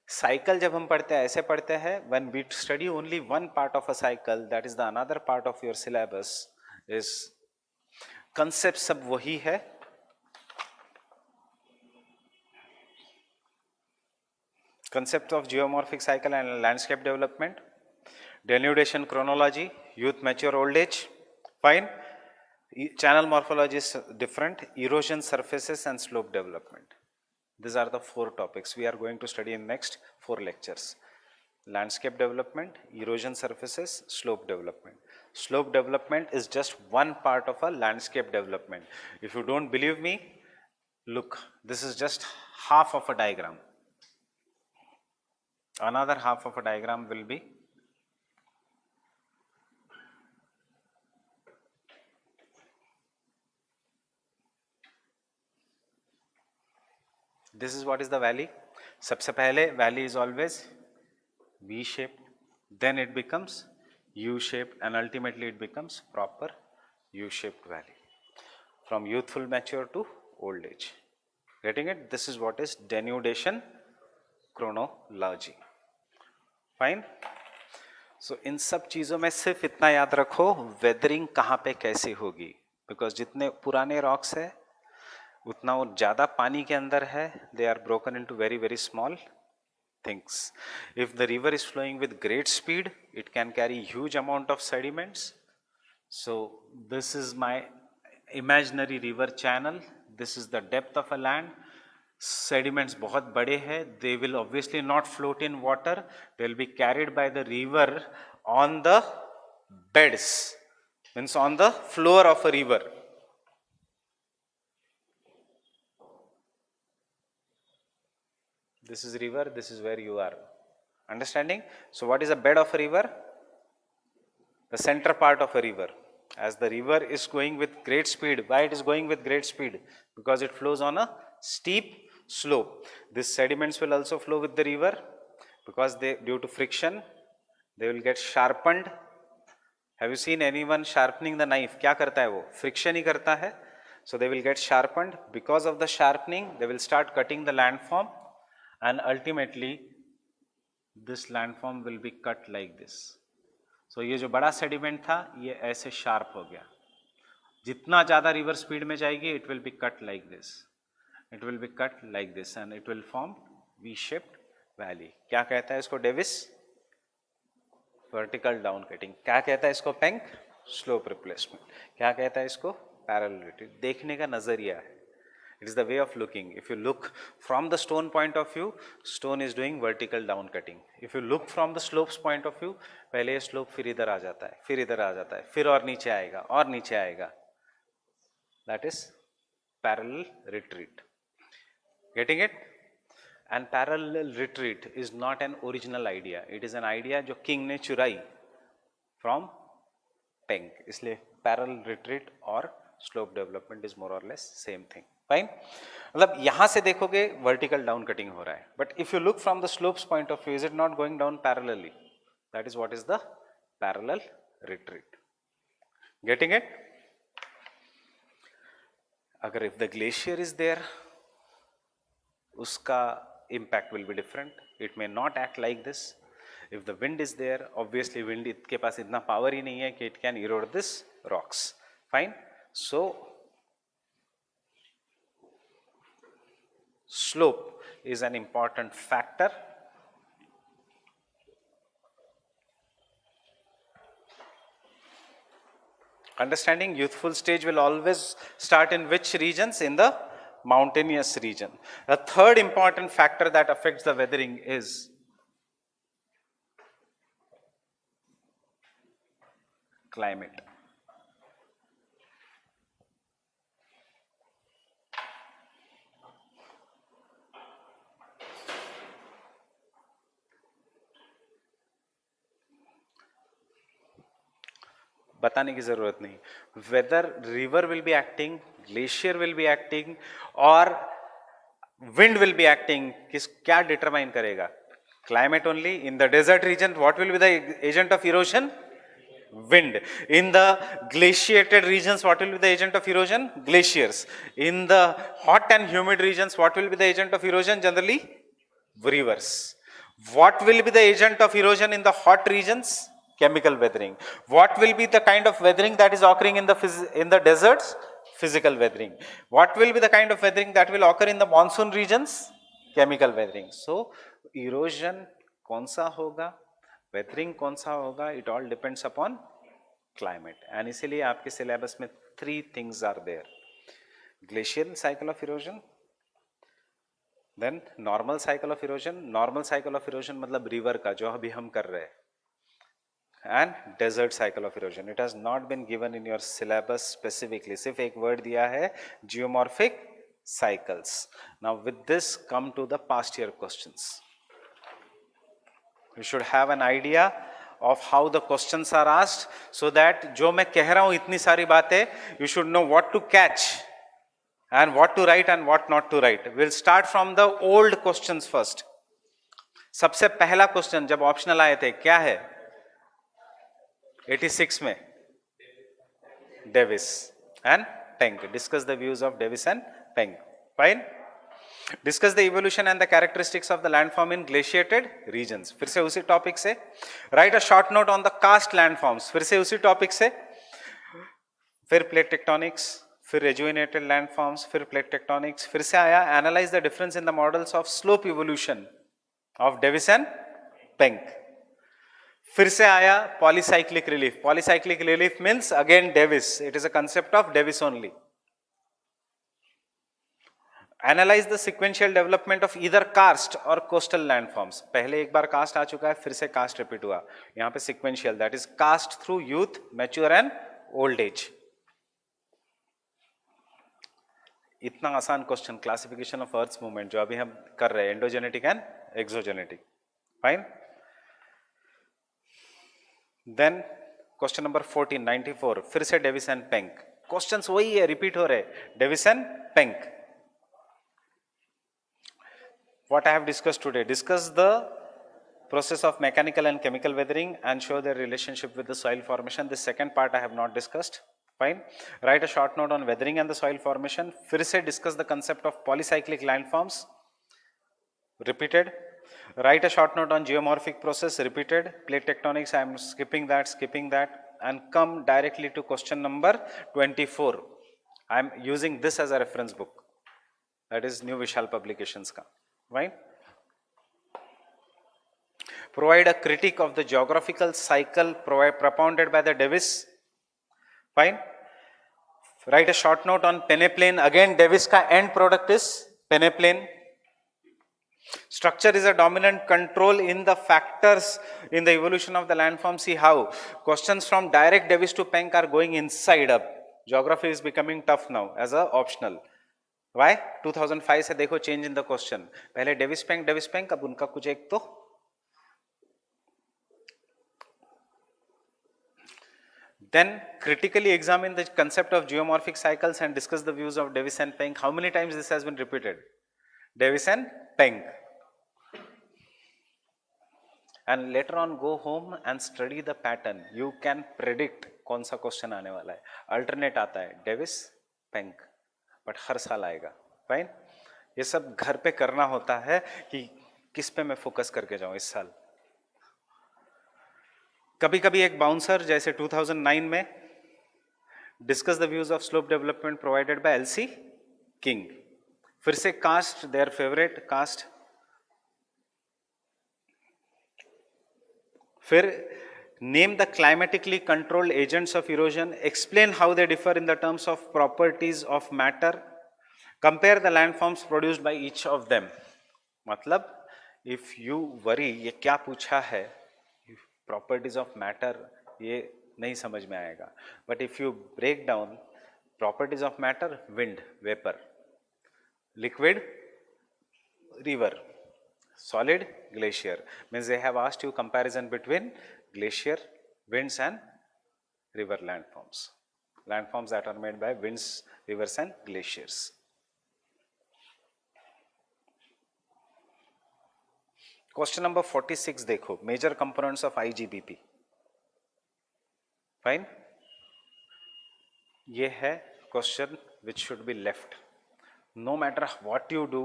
Cycle जब हम पढ़ते हैं ऐसे पढ़ते हैं, when we study only one part of a cycle, that is the another part of your syllabus, is concept सब वही है, concept of geomorphic cycle and landscape development, denudation chronology, youth, mature, old age, fine. Channel morphology is different, erosion surfaces and slope development. These are the 4 topics we are going to study in next 4 lectures. Landscape development, erosion surfaces, slope development. Slope development is just one part of a landscape development. If you don't believe me, look, this is just half of a diagram. Another half of a diagram will be This is what is the valley. सबसे पहले valley is always V shaped, then it becomes U shaped, and ultimately it becomes proper U shaped valley from youthful mature to old age. Getting it? This is what is denudation chronology. Fine. So इन सब चीज़ों में सिर्फ इतना याद रखो weathering कहाँ पे कैसे होगी, बिकॉज जितने पुराने रॉक्स है उतना वो ज़्यादा पानी के अंदर है, they are broken into very very small things. If the river is flowing with great speed, it can carry huge amount of sediments. So this is my imaginary river channel. This is the depth of a land. Sediments बहुत बड़े हैं. They will obviously not float in water. They will be carried by the river on the beds, means on the floor of a river. This is river, this is where you are. Understanding? So what is a bed of a river? The center part of a river. As the river is going with great speed, why it is going with great speed? Because it flows on a steep slope. These sediments will also flow with the river because they, due to friction, they will get sharpened. Have you seen anyone sharpening the knife? क्या करता है वो? Friction ही करता है. So they will get sharpened. Because of the sharpening, they will start cutting the landform. And ultimately this landform will be cut like this. So ये जो बड़ा sediment था ये ऐसे sharp हो गया. जितना ज़्यादा river speed में जाएगी it will be cut like this. It will be cut like this and it will form V-shaped valley. क्या कहता है इसको Davis? Vertical down cutting. क्या कहता है इसको Penck? Slope replacement. क्या कहता है इसको parallel retreat. देखने का नजरिया है. It is the way of looking. If you look from the stone point of view, stone is doing vertical down cutting. If you look from the slopes point of view, पहले slope फिर इधर आ जाता है, फिर इधर आ जाता है, फिर और नीचे आएगा, और नीचे आएगा. That is parallel retreat. Getting it? And parallel retreat is not an original idea. It is an idea जो King ने चुराई from Penck. इसलिए parallel retreat और slope development is more or less same thing. Fine. मतलब यहाँ से देखोगे vertical down cutting हो रहा है. But if you look from the slopes point of view, is it not going down parallelly? That is what is the parallel retreat. Getting it? अगर if the glacier is there, उसका impact will be different. It may not act like this. If the wind is there, obviously wind के पास इतना power ही नहीं है कि it can erode this rocks. Fine. So slope is an important factor. Understanding youthful stage will always start in which regions? In the mountainous region. The third important factor that affects the weathering is climate. बताने की जरूरत नहीं. Whether river will be acting, glacier will be acting और wind will be acting, किस क्या determine करेगा? Climate only. In the desert region what will be the agent of erosion? Wind. In the glaciated regions, what will be the agent of erosion? Glaciers. In the hot and humid regions, what will be the agent of erosion? Generally, rivers. What will be the agent of erosion in the hot regions? Chemical weathering. What will be the kind of weathering that is occurring in the deserts? Physical weathering. What will be the kind of weathering that will occur in the monsoon regions? Chemical weathering. So, erosion कौन सा होगा, weathering कौन सा होगा, it all depends upon climate. And इसीलिए आपके syllabus में 3 things are there. Glacial cycle of erosion, then normal cycle of erosion. Normal cycle of erosion मतलब रिवर का जो अभी हम कर रहे हैं, and desert cycle of erosion. It has not been given in your syllabus specifically. सिर्फ एक वर्ड दिया है, geomorphic cycles. Now with this come to the past year questions. You should have an idea of how the questions are asked, so that जो मैं कह रहा हूं इतनी सारी बातें, you should know what to catch and what to write and what not to write. We'll start from the old questions first. सबसे पहला क्वेश्चन जब ऑप्शनल आए थे क्या है 86 में Davis and Penck. Discuss the views of Davis and Penck. Fine. Discuss the evolution and the characteristics of the landform in glaciated regions. फिर से उसी टॉपिक से. Write a short note on the karst landforms. फिर से उसी topic से. फिर plate tectonics, फिर rejuvenated landforms, फिर plate tectonics. फिर से आया analyze the difference in the models of slope evolution of Davis and Penck. फिर से आया polycyclic relief. Polycyclic relief means again Davis. It is a concept of Davis only. Analyze the sequential development of either karst or coastal landforms. पहले एक बार karst आ चुका है, फिर से karst repeat हुआ. यहाँ पे sequential, that is karst through youth, mature and old age. इतना आसान question, classification of earth movement जो अभी हम कर रहे हैं, endogenetic and exogenetic. Fine. Then question number 14, 94, फिर से डेविस एंड पेंक. क्वेश्चंस वही है, रिपीट हो रहे, Davis and Penck. What I have discussed today, discuss the process of mechanical and chemical weathering and show their relationship with the soil formation. This second part I have not discussed. Fine. Write a short note on weathering and the soil formation. फिर से discuss the concept of polycyclic landforms. Repeated. Write a short note on geomorphic process. Repeated. Plate tectonics, I am skipping that. And come directly to question number 24. I am using this as a reference book. That is New Vishal Publications ka. Right? Provide a critique of the geographical cycle propounded by the Davis. Fine. Write a short note on peneplain. Again, Davis ka end product is peneplain. Structure is a dominant control in the factors in the evolution of the landform. See how questions from direct Davis to Penck are going inside up. Geography is becoming tough now as a optional. Why? 2005 से देखो change in the question. पहले Davis Penck, अब उनका कुछ एक तो. Then critically examine the concept of geomorphic cycles and discuss the views of Davis and Penck. How many times this has been repeated? Davis and Penck. And later on go home and study the pattern. You can predict कौन सा question आने वाला है. Alternate आता है Davis, Penck. But हर साल आएगा. Fine. ये सब घर पे करना होता है कि किस पे मैं फोकस करके जाऊं इस साल. कभी कभी एक बाउंसर जैसे 2009 में discuss the views of slope development provided by LC king. फिर से कास्ट, देयर फेवरेट कास्ट. फिर name the climatically controlled agents of erosion, explain how they differ in the terms of properties of matter, compare the landforms produced by each of them. मतलब if you worry ये क्या पूछा है, properties of matter ये नहीं समझ में आएगा. But if you break down properties of matter, wind, vapor, liquid, river, solid, glacier. Means they have asked you comparison between glacier, winds and river landforms. Landforms that are made by winds, rivers and glaciers. Question number 46 देखो, major components of IGBP. Fine. ये है question which should be left. No matter what you do,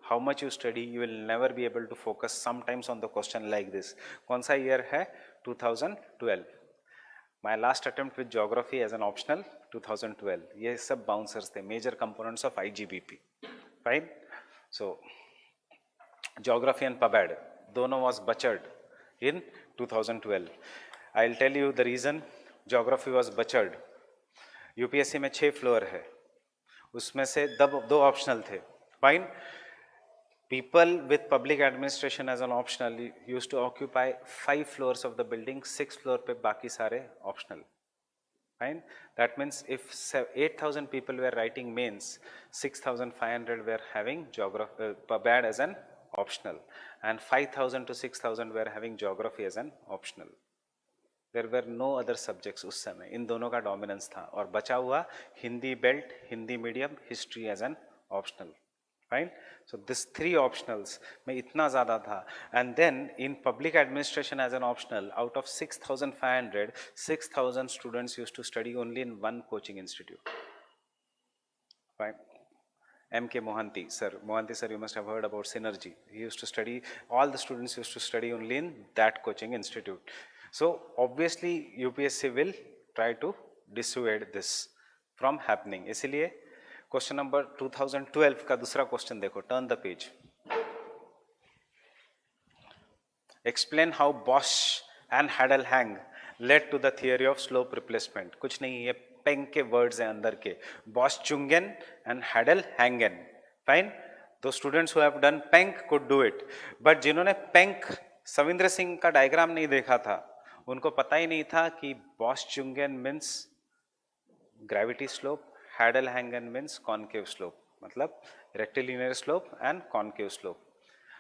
how much you study, you will never be able to focus sometimes on the question like this. कौन सा year है? 2012. My last attempt with geography as an optional 2012. ये सब bouncers थे, major components of IGBP. Fine. So geography and PubAD दोनों was butchered in 2012. I'll tell you the reason geography was butchered. UPSC में 6 floor है, उसमें से 2 optional थे. Fine. People with public administration as an optional used to occupy 5 floors of the building, 6 floor पे बाकी सारे optional. Fine. That means if 8,000 people were writing mains, 6,500 were having PubAD as an optional, and 5,000 to 6,000 were having geography as an optional. There were no other subjects उस समय, इन दोनों का dominance था, और बचा हुआ Hindi belt, Hindi medium, history as an optional. Fine. So this 3 optionals में इतना ज़्यादा था. And then in public administration as an optional, out of 6,500, 6,000 students used to study only in one coaching institute. Fine. M.K. Mohanty sir, you must have heard about Synergy. He used to study, all the students used to study only in that coaching institute. So obviously UPSC will try to dissuade this from happening. इसलिए question number 2012 का दूसरा question देखो, turn the page. Explain how Bosch and Hadalhang led to the theory of slope replacement. कुछ नहीं, ये पेंग के words हैं अंदर के. बॉस चुंगन एंड हैडल हैंगन. फाइन. दो students who have done Penck could do it, but जिन्होंने पेंक सविंद्र सिंह का डायग्राम नहीं देखा था, उनको पता ही नहीं था कि Boschung means gravity slope, हैडल हैंगन मीन्स कॉन्केव स्लोप, मतलब rectilinear slope and concave slope.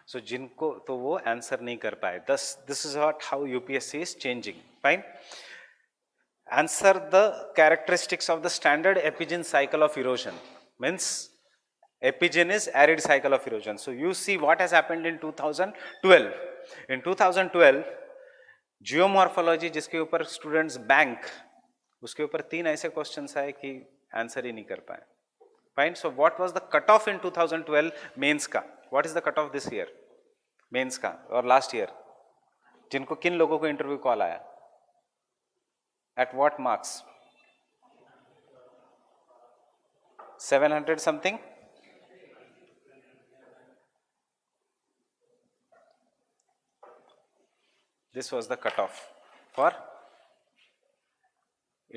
So जिनको तो वो आंसर नहीं कर पाए. This is what how UPSC is changing. Fine. Answer the characteristics of the standard epigean cycle of erosion. Means epigean is arid cycle of erosion. So you see what has happened in 2012. In 2012 geomorphology जिसके ऊपर students bank, उसके ऊपर 3 ऐसे questions आए कि answer ही नहीं कर पाए. Fine. So what was the cutoff in 2012 mains का? What is the cutoff this year? Mains का और लास्ट ईयर जिनको किन लोगों को इंटरव्यू कॉल आया? At what marks? 700 something? This was the cutoff for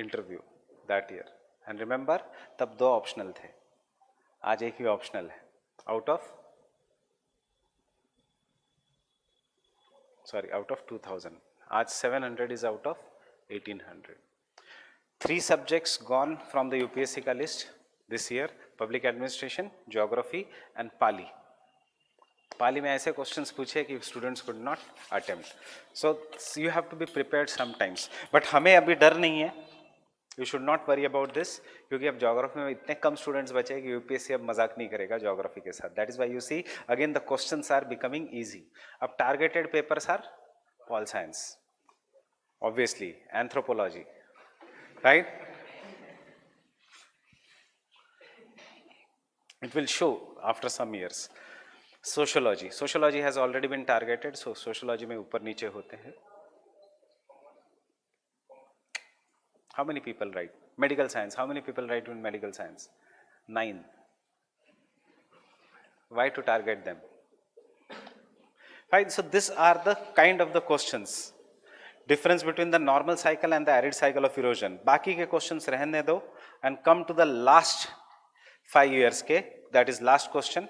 interview that year. And remember, तब 2 optional थे, आज एक ही optional है. Out of 2000. आज 700 is out of 1800. 3 subjects gone from the UPSC का list this year: public administration, geography and Pali. Pali में ऐसे questions पूछे कि students could not attempt. So you have to be prepared sometimes. But हमें अभी डर नहीं है. You should not worry about this, क्योंकि अब geography में इतने कम students बचे कि UPSC अब मजाक नहीं करेगा geography के साथ. That is why you see again the questions are becoming easy. अब targeted papers are pol science, obviously anthropology, right? It will show after some years. Sociology has already been targeted, so sociology में ऊपर नीचे होते हैं. How many people write? Medical science, how many people write in medical science? 9. Why to target them? Fine, so these are the kind of the questions. Difference between the normal cycle and the arid cycle of erosion. बाकी के questions रहने दो and come to the last 5 years के, that is last question.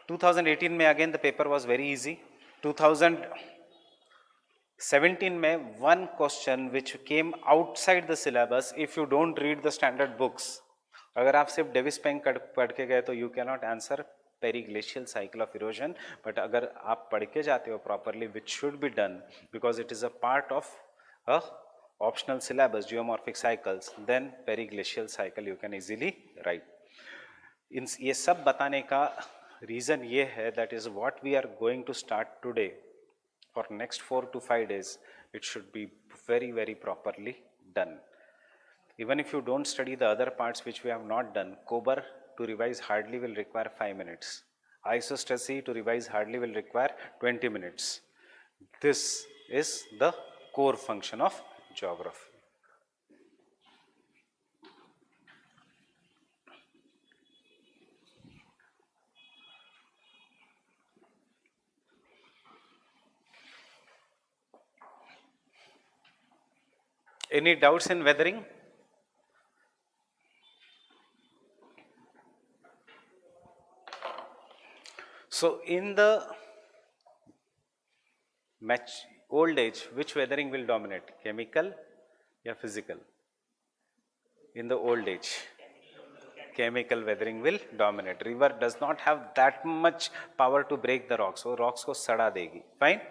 2018 में again the paper was very easy. 2017 में one question which came outside the syllabus. If you don't read the standard books, अगर आप सिर्फ Davis पेंग पढ़ के गए तो you cannot answer periglacial cycle of erosion. But अगर आप पढ़ के जाते हो properly, which should be done because it is a part of a optional syllabus, geomorphic cycles, then periglacial cycle you can easily write. ये सब बताने का reason ये है, that is what we are going to start today. For next 4 to 5 days, it should be very, very properly done. Even if you don't study the other parts which we have not done, COBAR to revise hardly will require 5 minutes. Isostasy to revise hardly will require 20 minutes. This is the core function of geography. Any doubts in weathering? So in the old age, which weathering will dominate? Chemical or physical? In the old age, chemical weathering will dominate. River does not have that much power to break the rocks, so rocks को सड़ा देगी. Fine.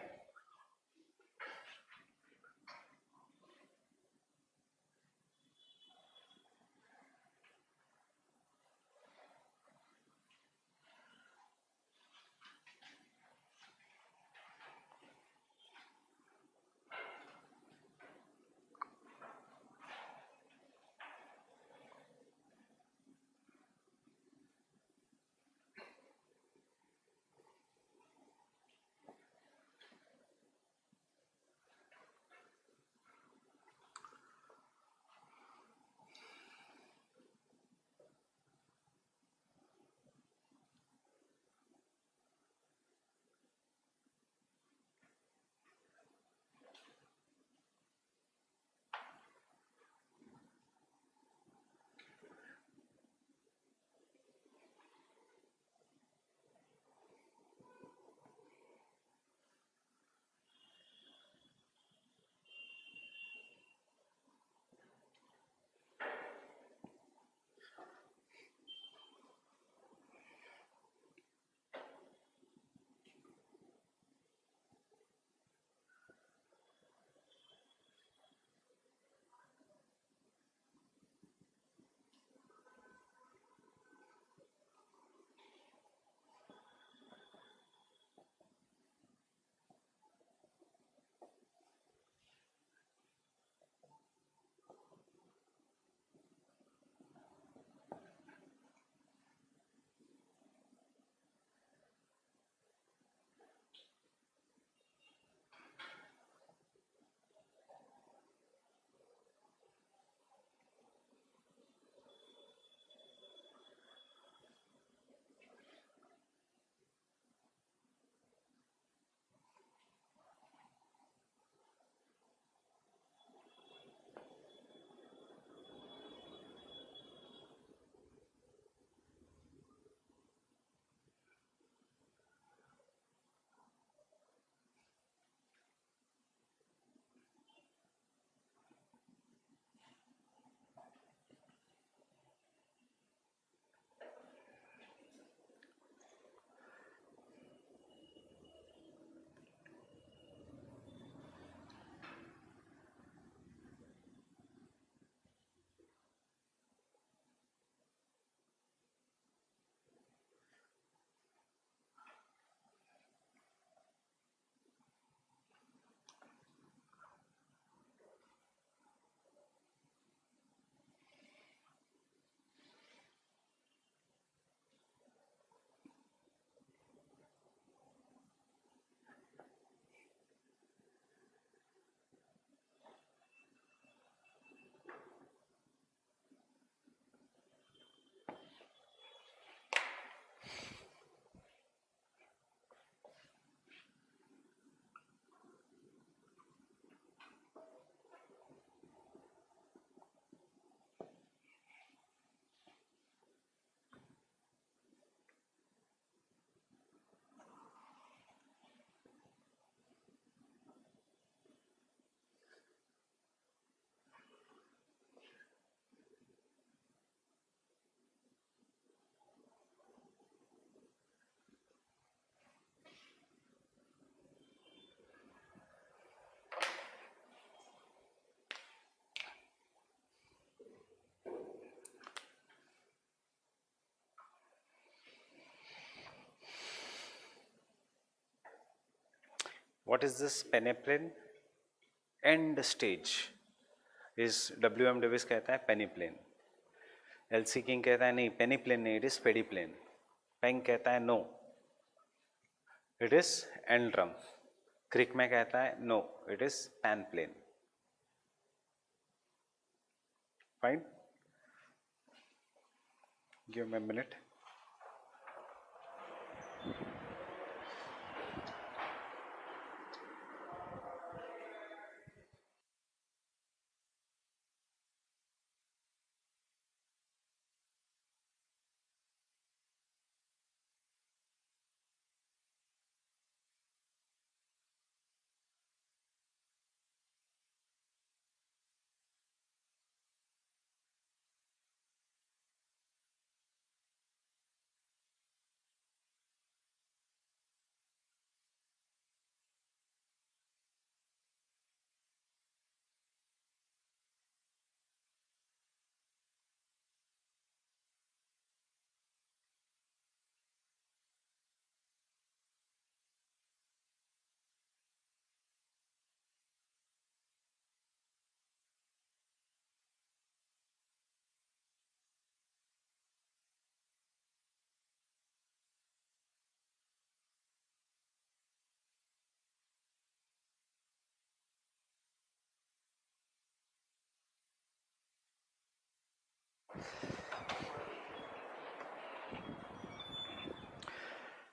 What is this peneplain? End stage is WM Davis कहता है peneplain. LC King कहता है नहीं peneplain नहीं, it is pediplain. Peng कहता है no, it is end drum. Crick में कहता है no, it is panplane. Fine. Give me a minute.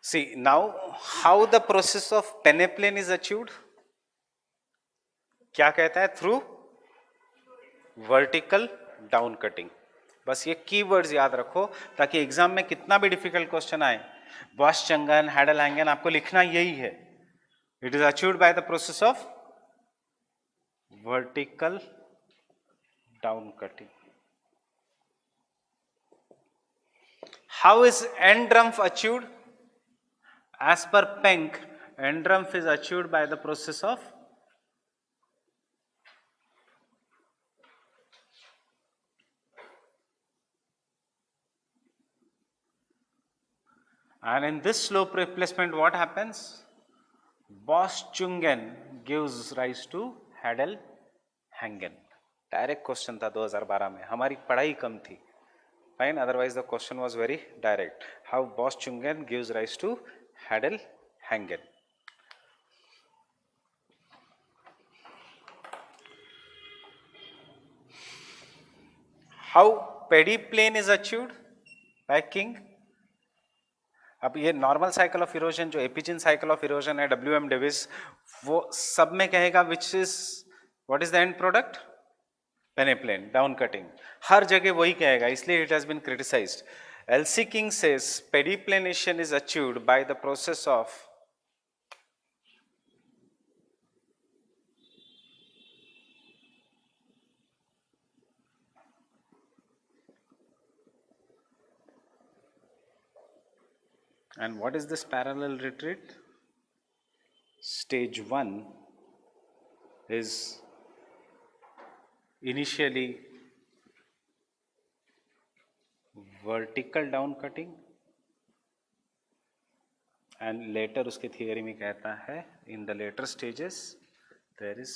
See now how the process of peneplain is achieved. क्या कहता है? Through vertical down cutting. बस ये कीवर्ड्स याद रखो ताकि एग्जाम में कितना भी डिफिकल्ट क्वेश्चन आए, बॉस-चंगन, हैडल-हैंगन, आपको लिखना यही है. It is achieved by the process of vertical down cutting. How is end drum achieved? As per Penck, end drum is achieved by the process of and in this slope replacement what happens? Bose-Chungen gives rise to Hadel-Hangen. Direct question था 2012 में, हमारी पढ़ाई कम थी. Fine, otherwise the question was very direct. How Bose-Chungen gives rise to Hadel-Hangen. How peneplain is achieved by King? अब ये normal cycle of erosion जो epigene cycle of erosion है WM Davis, वो सब में कहेगा which is what is the end product? Peneplain down cutting. हर जगह वही कहेगा, इसलिए it has been criticised. LC King says pediplanation is achieved by the process of and what is this parallel retreat? Stage 1 is initially vertical down cutting and later उसके theory में कहता है in the later stages there is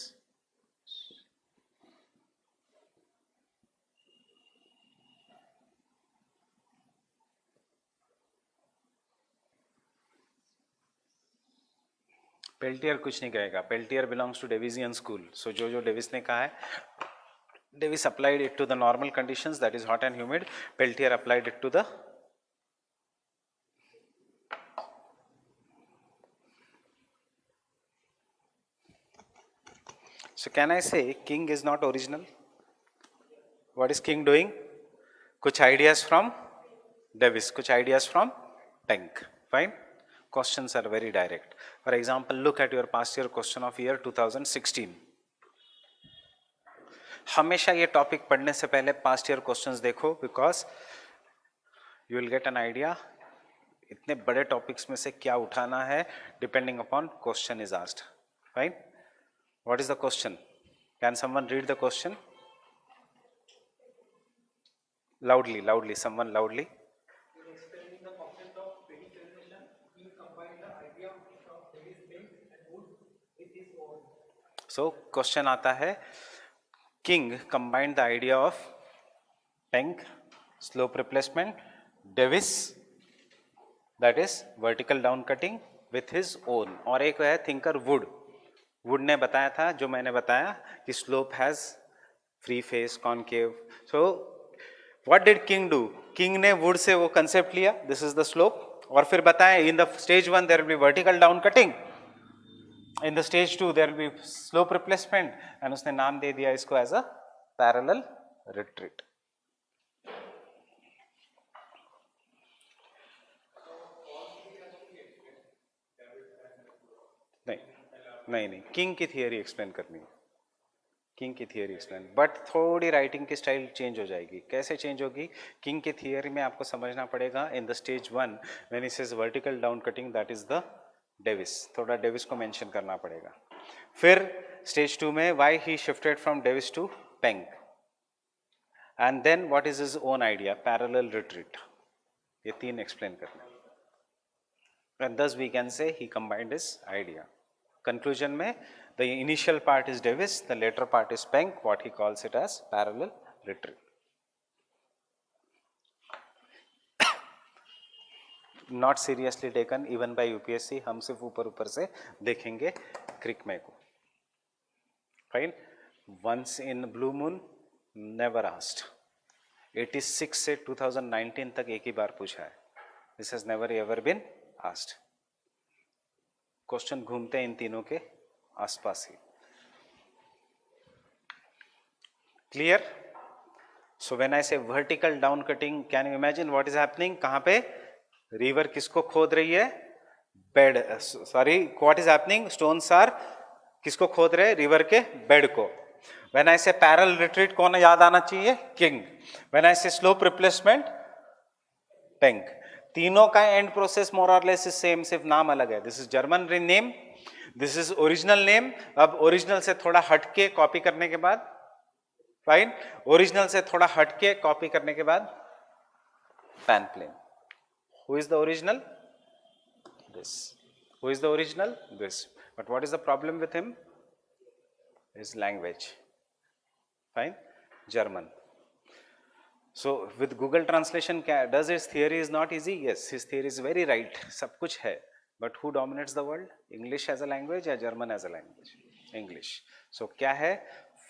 Peltier कुछ नहीं कहेगा. Peltier belongs to Davisian school. So जो Davis ने कहा है, Davis applied it to the normal conditions that is hot and humid. Peltier applied it to the so can I say King is not original? What is King doing? कुछ ideas from Davis, कुछ ideas from Penck. Fine. Questions are very direct. For example, look at your past year question of year 2016. हमेशा ये topic पढ़ने से पहले past year questions देखो, because you will get an idea इतने बड़े topics में से क्या उठाना है depending upon question is asked. Fine. What is the question? Can someone read the question? Loudly, someone loudly. In explaining the concept of pediclination, he combined the idea of Davis Penck and Wood So question आता है, King combined the idea of Penck, slope replacement, Davis, that is vertical down cutting, with his own. और एक है thinker Wood ने बताया था, जो मैंने बताया कि slope has free face, concave. So what did King do? King ने Wood से वो concept लिया, this is the slope, और फिर बताया in the stage 1 there will be vertical down cutting, in the stage 2 there will be slope replacement, and उसने नाम दे दिया इसको as a parallel retreat. नहीं, किंग की थियरी एक्सप्लेन करनी है, किंग की थियरी एक्सप्लेन, बट थोड़ी राइटिंग की स्टाइल चेंज हो जाएगी. कैसे चेंज होगी? किंग की थियरी में आपको समझना पड़ेगा in the stage 1 when he says vertical down cutting, that is the Davis, थोड़ा डेविस को मेंशन करना पड़ेगा. फिर स्टेज 2 में why he shifted from Davis to Penck, and then what is his own idea, parallel retreat. ये 3 explain करना, and thus we can say he combined his idea. Conclusion में the initial part is Davis, the later part is Penck, what he calls it as parallel retreat. Not seriously taken even by UPSC, हम सिर्फ ऊपर से देखेंगे क्रिकमे को. Fine. Once in blue moon, never asked. 86 से 2019 तक एक ही बार पूछा है. This has never ever been asked. Question घूमते हैं इन तीनों के आसपास ही. Clear? So when I say vertical down cutting, can you imagine what is happening? कहां पे? रिवर किसको खोद रही है? Bed, sorry, what is happening? Stones are किसको खोद रहे? रिवर के बेड को. व्हेन आई से पैरेलल रिट्रीट, कौन याद आना चाहिए? किंग. व्हेन आई से स्लोप रिप्लेसमेंट, पेंक. तीनों का एंड प्रोसेस मोर और लेस सेम, सिर्फ नाम अलग है. This is German name, this is original name. अब ओरिजिनल से थोड़ा हटके कॉपी करने के बाद, फाइन, ओरिजिनल से थोड़ा हटके कॉपी करने के बाद pan plain. Who is the original? This. Who is the original? This. But what is the problem with him? His language. Fine, German. So with Google translation, does his theory is not easy? Yes, his theory is very right. सब कुछ है, but who dominates the world? English as a language या German as a language? English. So क्या है?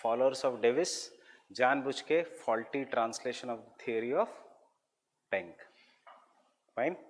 Followers of Davis जानबूझ के faulty translation of the theory of Penck. Fine.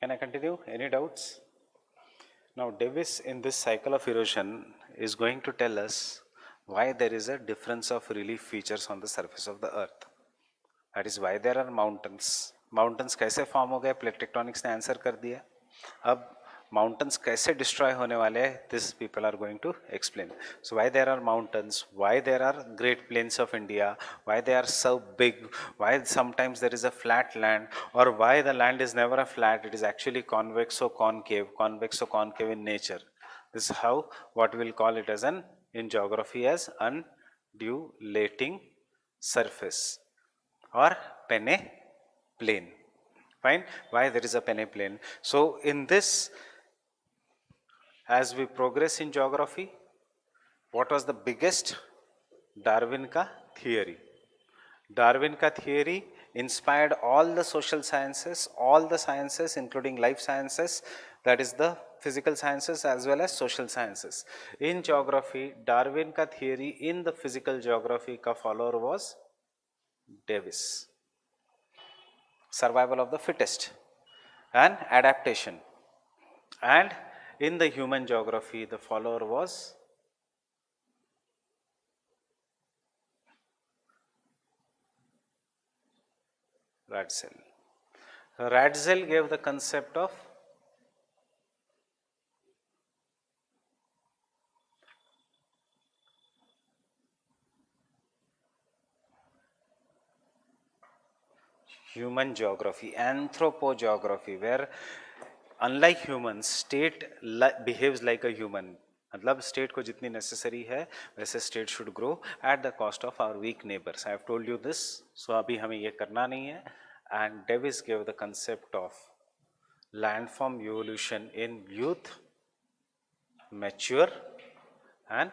Can I continue? Any doubts? Now Davis in this cycle of erosion is going to tell us why there is a difference of relief features on the surface of the earth. That is why there are mountains. Mountains कैसे form हो गए? Plate tectonics ने answer कर दिया. अब mountains कैसे destroy होने वाले हैं? This people are going to explain. So why there are mountains, why there are great plains of India, why they are so big, why sometimes there is a flat land, और why the land is never a flat, it is actually convex or concave in nature. This is how, what we'll call it as in geography as undulating surface. or peneplain. Fine. Why there is a peneplain? So in this, as we progress in geography, what was the biggest? Darwin ka theory. Darwin ka theory inspired all the social sciences, all the sciences including life sciences, that is the physical sciences as well as social sciences. In geography, Darwin ka theory in the physical geography ka follower was Davis. Survival of the fittest and adaptation. And in the human geography, the follower was Ratzel. Ratzel gave the concept of human geography, anthropogeography, where unlike humans, state behaves like a human. मतलब state को जितनी necessary है वैसे state should grow at the cost of our weak neighbours. I have told you this. So अभी हमें ये करना नहीं है. And Davis give the concept of landform evolution in youth, mature and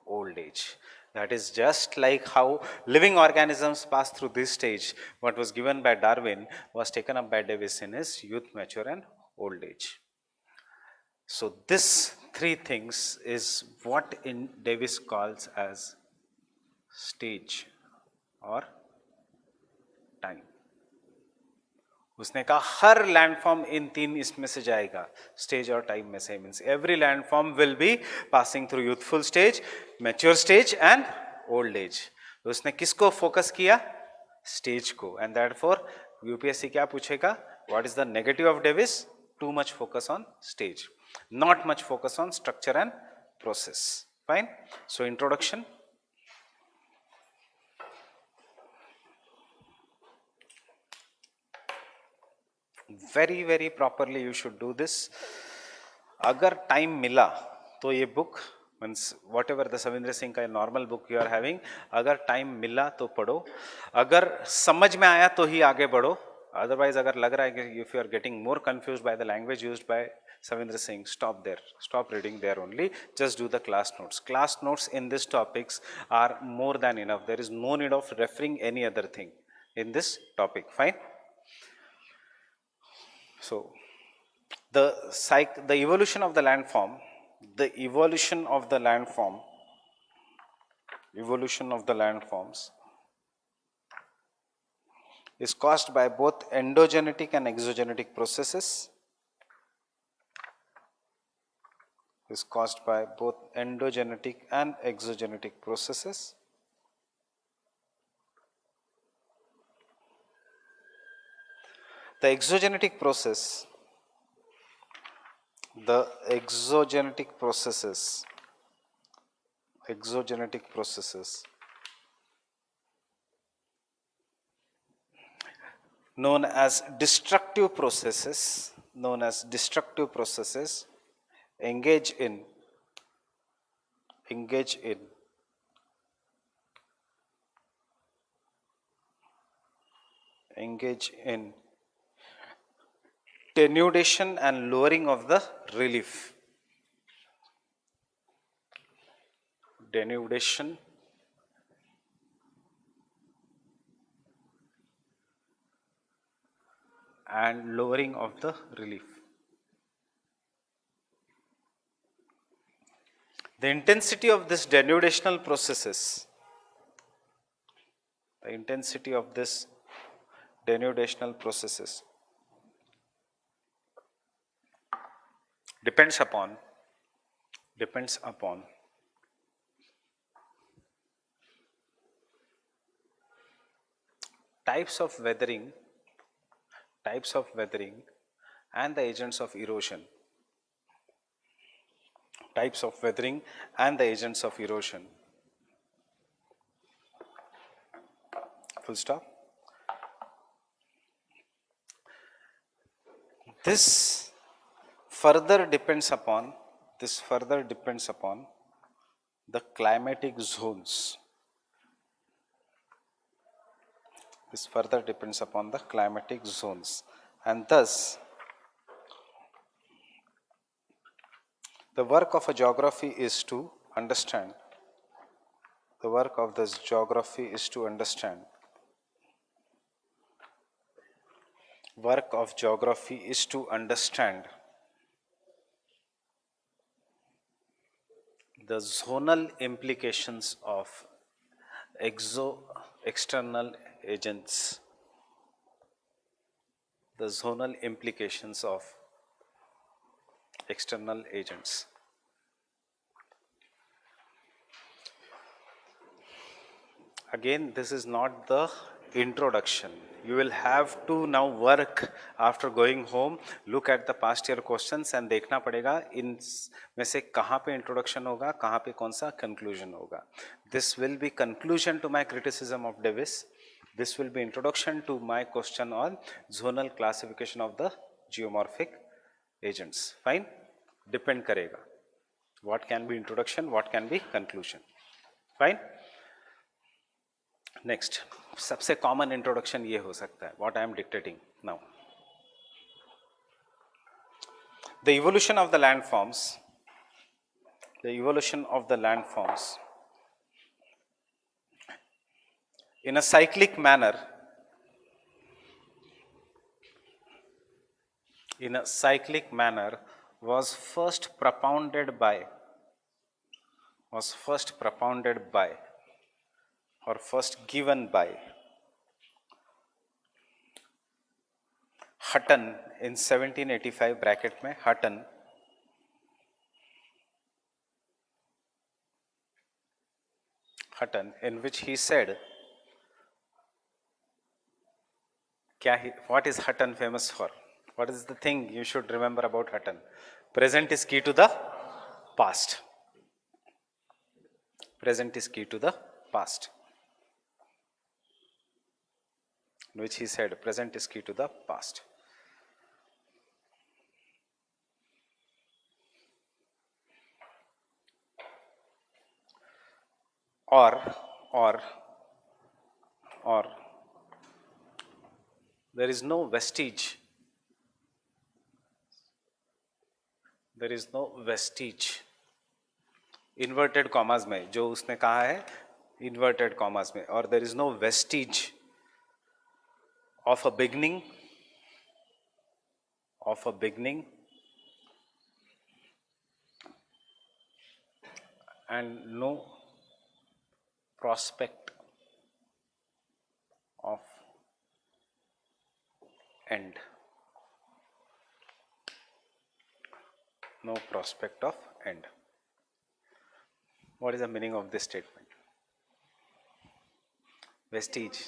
old age. That is just like how living organisms pass through this stage. What was given by Darwin was taken up by Davis in his youth, mature and old age. So this three things is what in Davis calls as stage or time. उसने कहा हर landform इन तीन इसमें से जाएगा, stage और time में से. Means every landform will be passing through youthful stage, mature stage and old as. उसने किसको फोकस किया? स्टेज को. एंड दैटफॉर यूपीएससी क्या पूछेगा? What is the negative of Davis? Too much focus on stage, not much focus on structure and process. Fine. So introduction. Very properly you should do this. अगर time मिला तो ये book means whatever the Savindra Singh का normal book you are having, अगर time मिला तो पढ़ो. अगर समझ में आया तो ही आगे बढ़ो. अदरवाइज अगर लग रहा है कि if you are getting more confused by the language used by Savindra Singh, stop there, stop reading there only, just do the class notes. Class notes in these topics are more than enough. There is no need of referring any other thing in this topic. Fine. So the evolution of the landform, evolution of the landforms is caused by both endogenetic and exogenetic processes. Is caused by both endogenetic and exogenetic processes. The exogenetic processes known as destructive processes engage in denudation and lowering of the relief. Denudation and lowering of the relief. The intensity of this denudational processes, depends upon types of weathering and the agents of erosion. Full stop. This further depends upon the climatic zones. This further depends upon the climatic zones, and thus the work of a geography is to understand. The work of this geography is to understand. Work of geography is to understand the zonal implications of external agents. The zonal implications of external agents. Again, this is not the introduction. You will have to now work after going home, look at the past year questions and देखना पड़ेगा इन में से कहाँ पे introduction होगा, कहाँ पे कौन सा conclusion होगा. This will be conclusion to my criticism of Davis. This will be introduction to my question on zonal classification of the geomorphic agents. Fine? Depend करेगा. What can be introduction, what can be conclusion. Fine? Next सबसे common introduction ये हो सकता है what I am dictating now the evolution of the landforms in a cyclic manner was first propounded by or first given by Hutton in 1785 bracket में Hutton in which he said what is Hutton famous for? What is the thing you should remember about Hutton? Present is key to the past. Present is key to the past. In which he said present is key to the past. Or there is no vestige. There is no vestige. Inverted commas में जो उसने कहा है inverted commas में और there is no vestige of a beginning and no prospect of end. No prospect of end. What is the meaning of this statement? Vestige.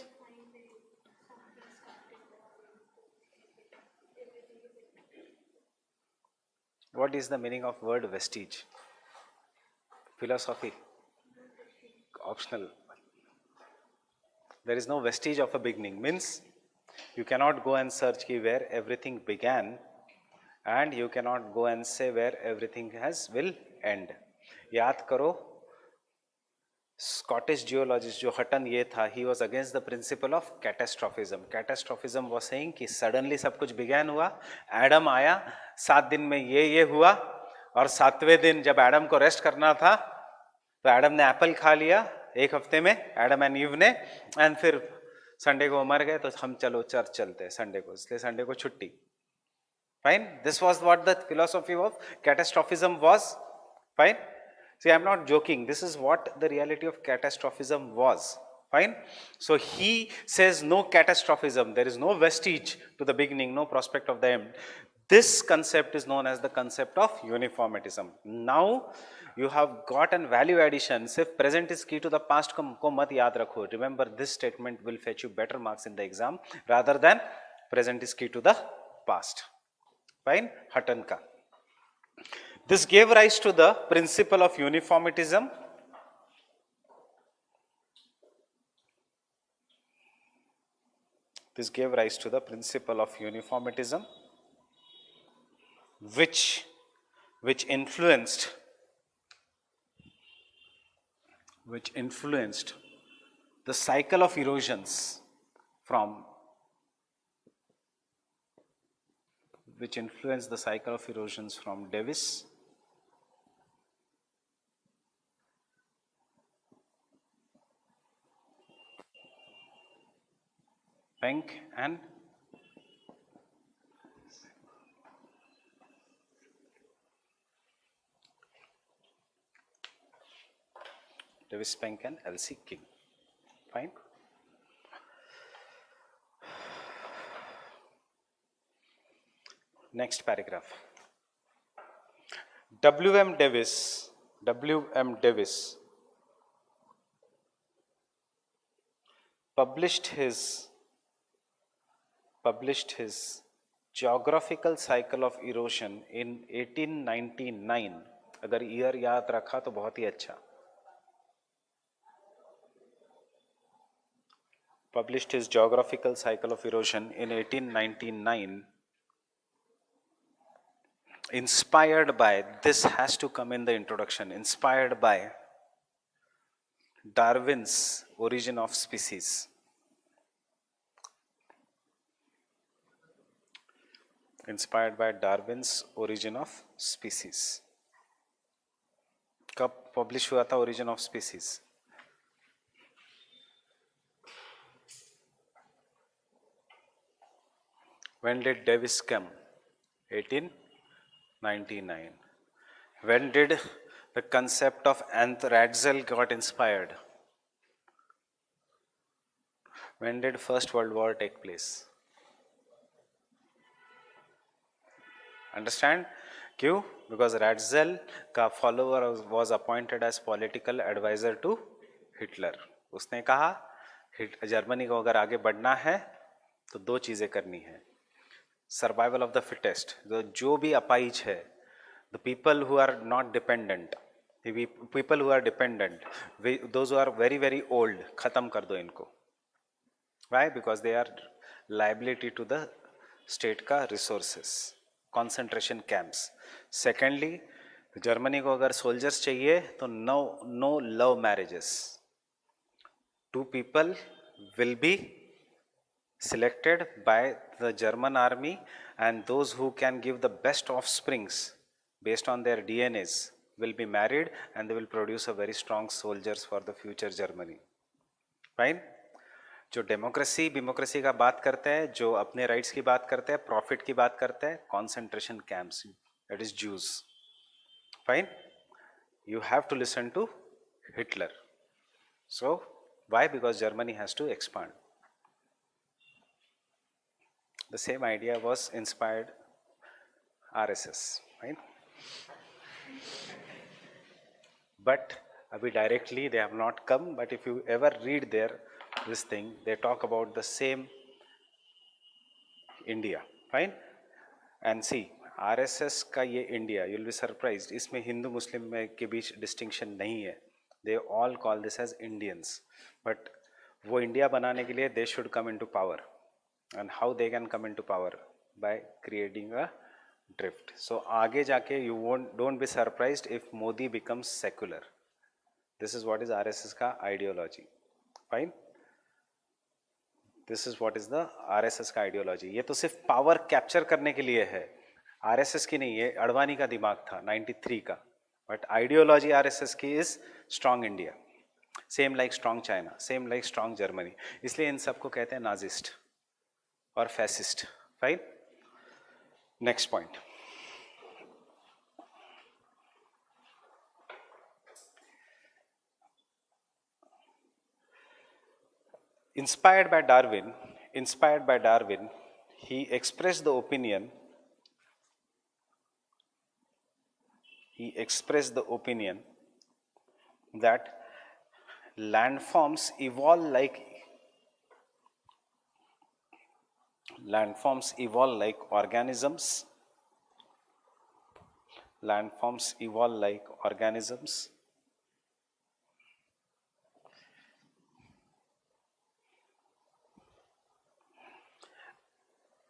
What is the meaning of word vestige? Philosophy. Optional. There is no vestige of a beginning. Means you cannot go and search where everything began and you cannot go and say where everything will end. याद करो Scottish geologist जो हटन ये था, he was against the principle of catastrophism. Catastrophism was saying कि suddenly सब कुछ began हुआ, Adam आया, 7 दिन में ये हुआ और 7वें दिन जब एडम को रेस्ट करना था तो एडम ने एप्पल खा लिया 1 हफ्ते में, एडम एंड ईव ने, एंड फिर संडे को मर गए तो हम चलो चर्च चलते हैं संडे को, इसलिए संडे को छुट्टी. Fine? This was what the philosophy of catastrophism was. Fine? See, I am not joking. This is what the reality of catastrophism was. Fine? So he says no catastrophism. There is no vestige to the beginning, no prospect of the end. This concept is known as the concept of uniformitism. Now you have got an value addition. If present is key to the past, ko mat yaad rakho. Remember, this statement will fetch you better marks in the exam rather than present is key to the past. Fine? Hutton ka. This gave rise to the principle of uniformitism. This gave rise to the principle of uniformitism, which influenced the cycle of erosions from which influence the cycle of erosions from Davis, Penck and Davis, Penck and L.C. King. Fine. Next paragraph. W.M. Davis published his geographical cycle of erosion in 1899. अगर year याद रखा तो बहुत ही अच्छा. Published his geographical cycle of erosion in 1899. Inspired by, this has to come in the introduction, inspired by Darwin's Origin of Species. Inspired by Darwin's Origin of Species. कब publish हुआ था Origin of Species? When did Davis come? 1899. When did the concept of Anthraxel got inspired? When did First World War take place? Understand? क्यों? Because Ratzel का follower was appointed as political advisor to Hitler. उसने कहा Germany को अगर आगे बढ़ना है तो दो चीजें करनी है. Survival of the fittest. जो भी अपाइज है, the people who are not dependent, the people who are dependent, those who are very very old, खत्म कर दो इनको. Why? Because they are liability to the state का resources. Concentration camps. Secondly, Germany को अगर soldiers चाहिए तो no love marriages. Two people will be selected by the German army, and those who can give the best offsprings based on their DNAs will be married, and they will produce a very strong soldiers for the future Germany. Fine? जो democracy का बात करते हैं, जो अपने rights की बात करते हैं, प्रॉफिट की बात करते हैं, concentration camps, that is Jews. Fine? You have to listen to Hitler. So why? Because Germany has to expand. The same idea was inspired RSS, right? But abhi directly they have not come, but if you ever read this thing, they talk about the same India, fine? And see, RSS का ये India, you'll be surprised, इसमें हिंदू मुस्लिम में के बीच distinction नहीं है. They all call this as Indians, but वो India बनाने के लिए they should come into power. And how they can come into power? By creating a drift. So आगे जाके don't be surprised if Modi becomes secular. This is what is RSS का ideology. Fine? This is what is the RSS का ideology. ये तो सिर्फ power capture करने के लिए है. RSS की नहीं, ये अडवाणी का दिमाग था 93 का. But ideology RSS की is strong India. Same like strong China. Same like strong Germany. इसलिए इन सबको कहते हैं नाजिस्ट or fascist. Fine? Next point. Inspired by Darwin, he expressed the opinion that landforms evolve like organisms. Landforms evolve like organisms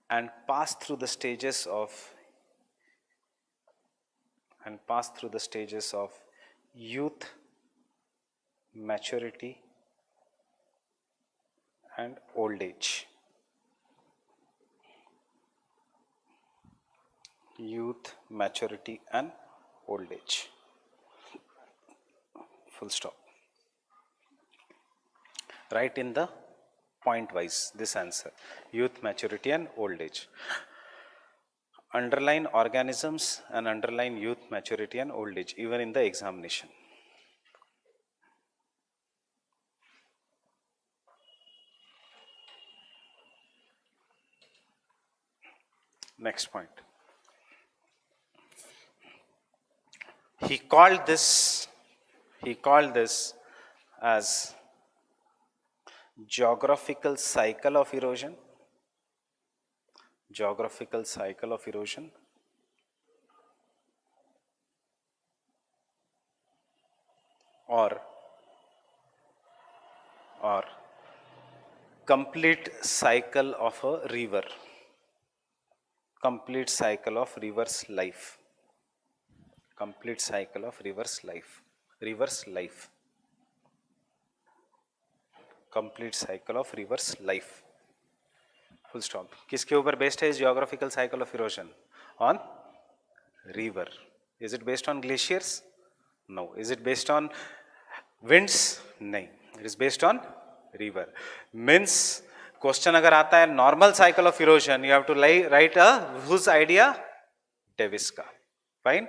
and pass through the stages of youth, maturity and old age. Youth, maturity and old age. Full stop. Write in the point wise this answer. Youth, maturity and old age. Underline organisms and underline youth, maturity and old age even in the examination. Next point. He called this as geographical cycle of erosion. Geographical cycle of erosion. Or complete cycle of a river. Complete cycle of river's life. Complete cycle of river's life. River's life. Complete cycle of river's life. Full stop. किसके ऊपर based है geographical cycle of erosion? On river. Is it based on glaciers? No. Is it based on winds? नहीं. It is based on river. Means question अगर आता है normal cycle of erosion, you have to write a whose idea? Davis का. Fine.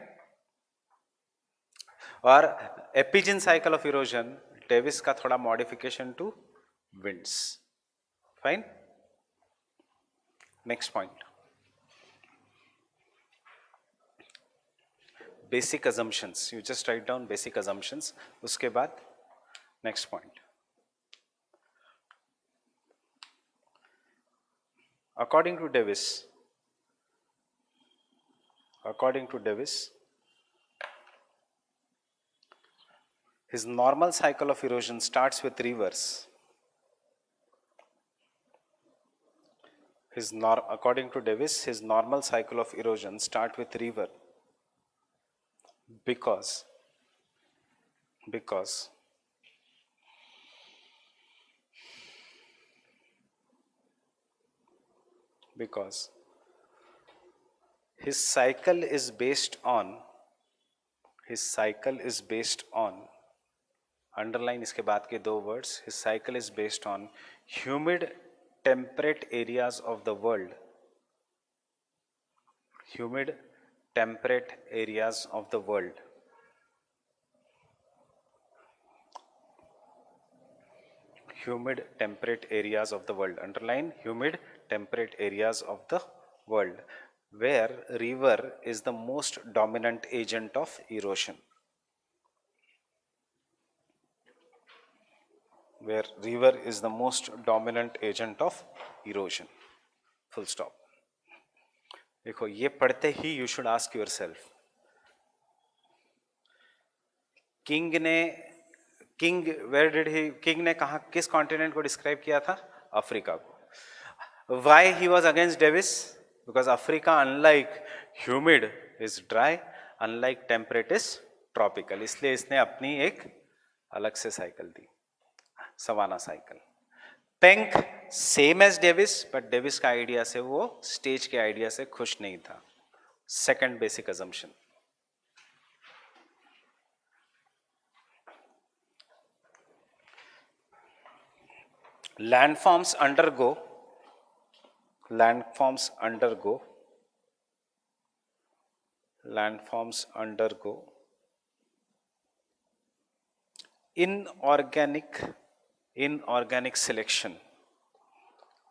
और एपिजिन cycle of erosion Davis का थोड़ा modification to winds. Fine. Next point. Basic assumptions. You just write down basic assumptions. उसके बाद next point. According to Davis his normal cycle of erosion starts with rivers. According to Davis, his normal cycle of erosion starts with river because his cycle is based on underline इसके बाद के दो words. His cycle is based on humid temperate areas of the world. Humid temperate areas of the world. Humid temperate areas of the world. Underline humid temperate areas of the world, where river is the most dominant agent of erosion. Where river is the most dominant agent of erosion. Full stop. देखो ये पढ़ते ही you should ask yourself, king ने कहा किस continent को describe किया था? Africa को. Why he was against Davis? Because Africa, unlike humid, is dry, unlike temperate is tropical. इसलिए इसने अपनी एक अलग से साइकिल दी, savanna cycle. Penck same as Davis, but Davis का आइडिया से वो स्टेज के आइडिया से खुश नहीं था. Second basic assumption. landforms undergo inorganic selection.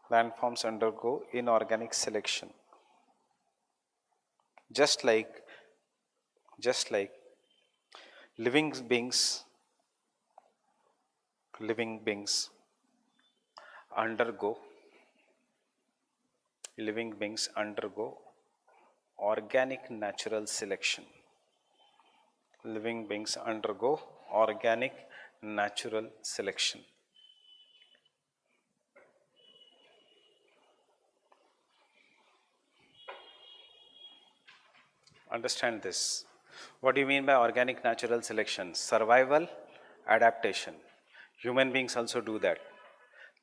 Landforms undergo inorganic selection. Just like living beings undergo organic natural selection. Living beings undergo organic natural selection. Understand this. What do you mean by organic natural selection? Survival, adaptation. Human beings also do that.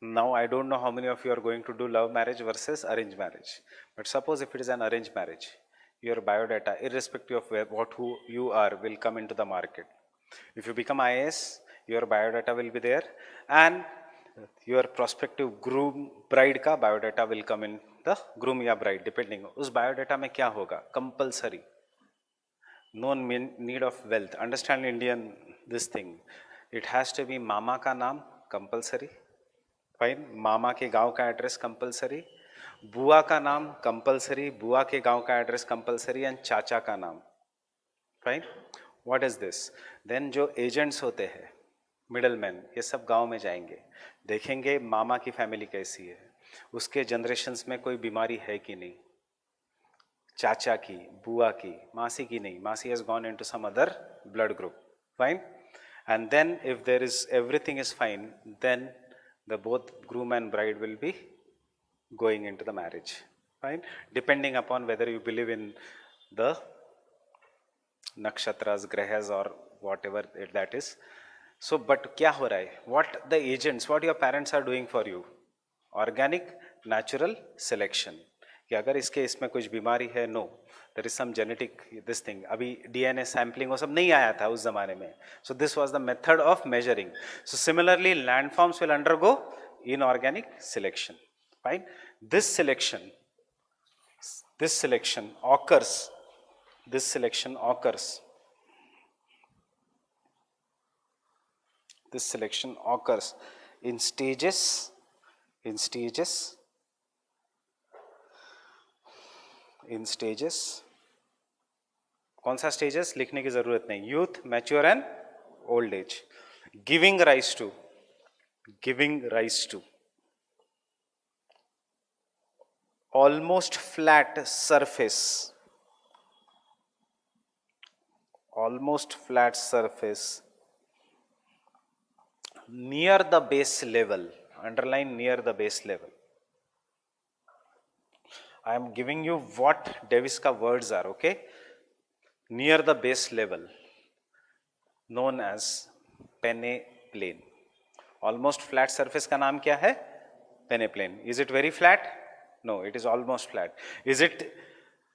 Now I don't know how many of you are going to do love marriage versus arranged marriage. But suppose if it is an arranged marriage, your biodata, irrespective of who you are, will come into the market. If you become IAS, your biodata will be there, and your prospective groom bride का biodata will come in the groom या bride depending. उस biodata में क्या होगा? Compulsory. No need of wealth. Understand Indian this thing. It has to be मामा का नाम compulsory. Fine. मामा के गांव का एड्रेस कंपलसरी, बुआ का नाम कंपलसरी, बुआ के गांव का एड्रेस कंपलसरी, एंड चाचा का नाम. Fine. What is this? Then जो एजेंट्स होते हैं, मिडलमैन, ये सब गांव में जाएंगे, देखेंगे मामा की फैमिली कैसी है, उसके जनरेशन्स में कोई बीमारी है कि नहीं, चाचा की, बुआ की, मासी की नहीं, मासी has gone into some other blood group. Fine. And then if there is everything is fine, then the both groom and bride will be going into the marriage. Fine. Depending upon whether you believe in the nakshatras, grahas, or whatever that is. So but kya ho raha hai? What the agents, what your parents are doing for you? Organic natural selection. कि अगर इसके इसमें कुछ बीमारी है, no, there is some genetic this thing. अभी DNA sampling वो सब नहीं आया था उस जमाने में. So this was the method of measuring. So similarly landforms will undergo inorganic selection. Fine. This selection occurs, this selection occurs in stages. कौन सा स्टेजेस लिखने की जरूरत नहीं. Youth, mature and old age. Giving rise to almost flat surface near the base level. Underline near the base level. I am giving you what Davis ka words are, okay? Near the base level, known as peneplain. Almost flat surface का नाम क्या है? Peneplain. Is it very flat? No, it is almost flat. Is it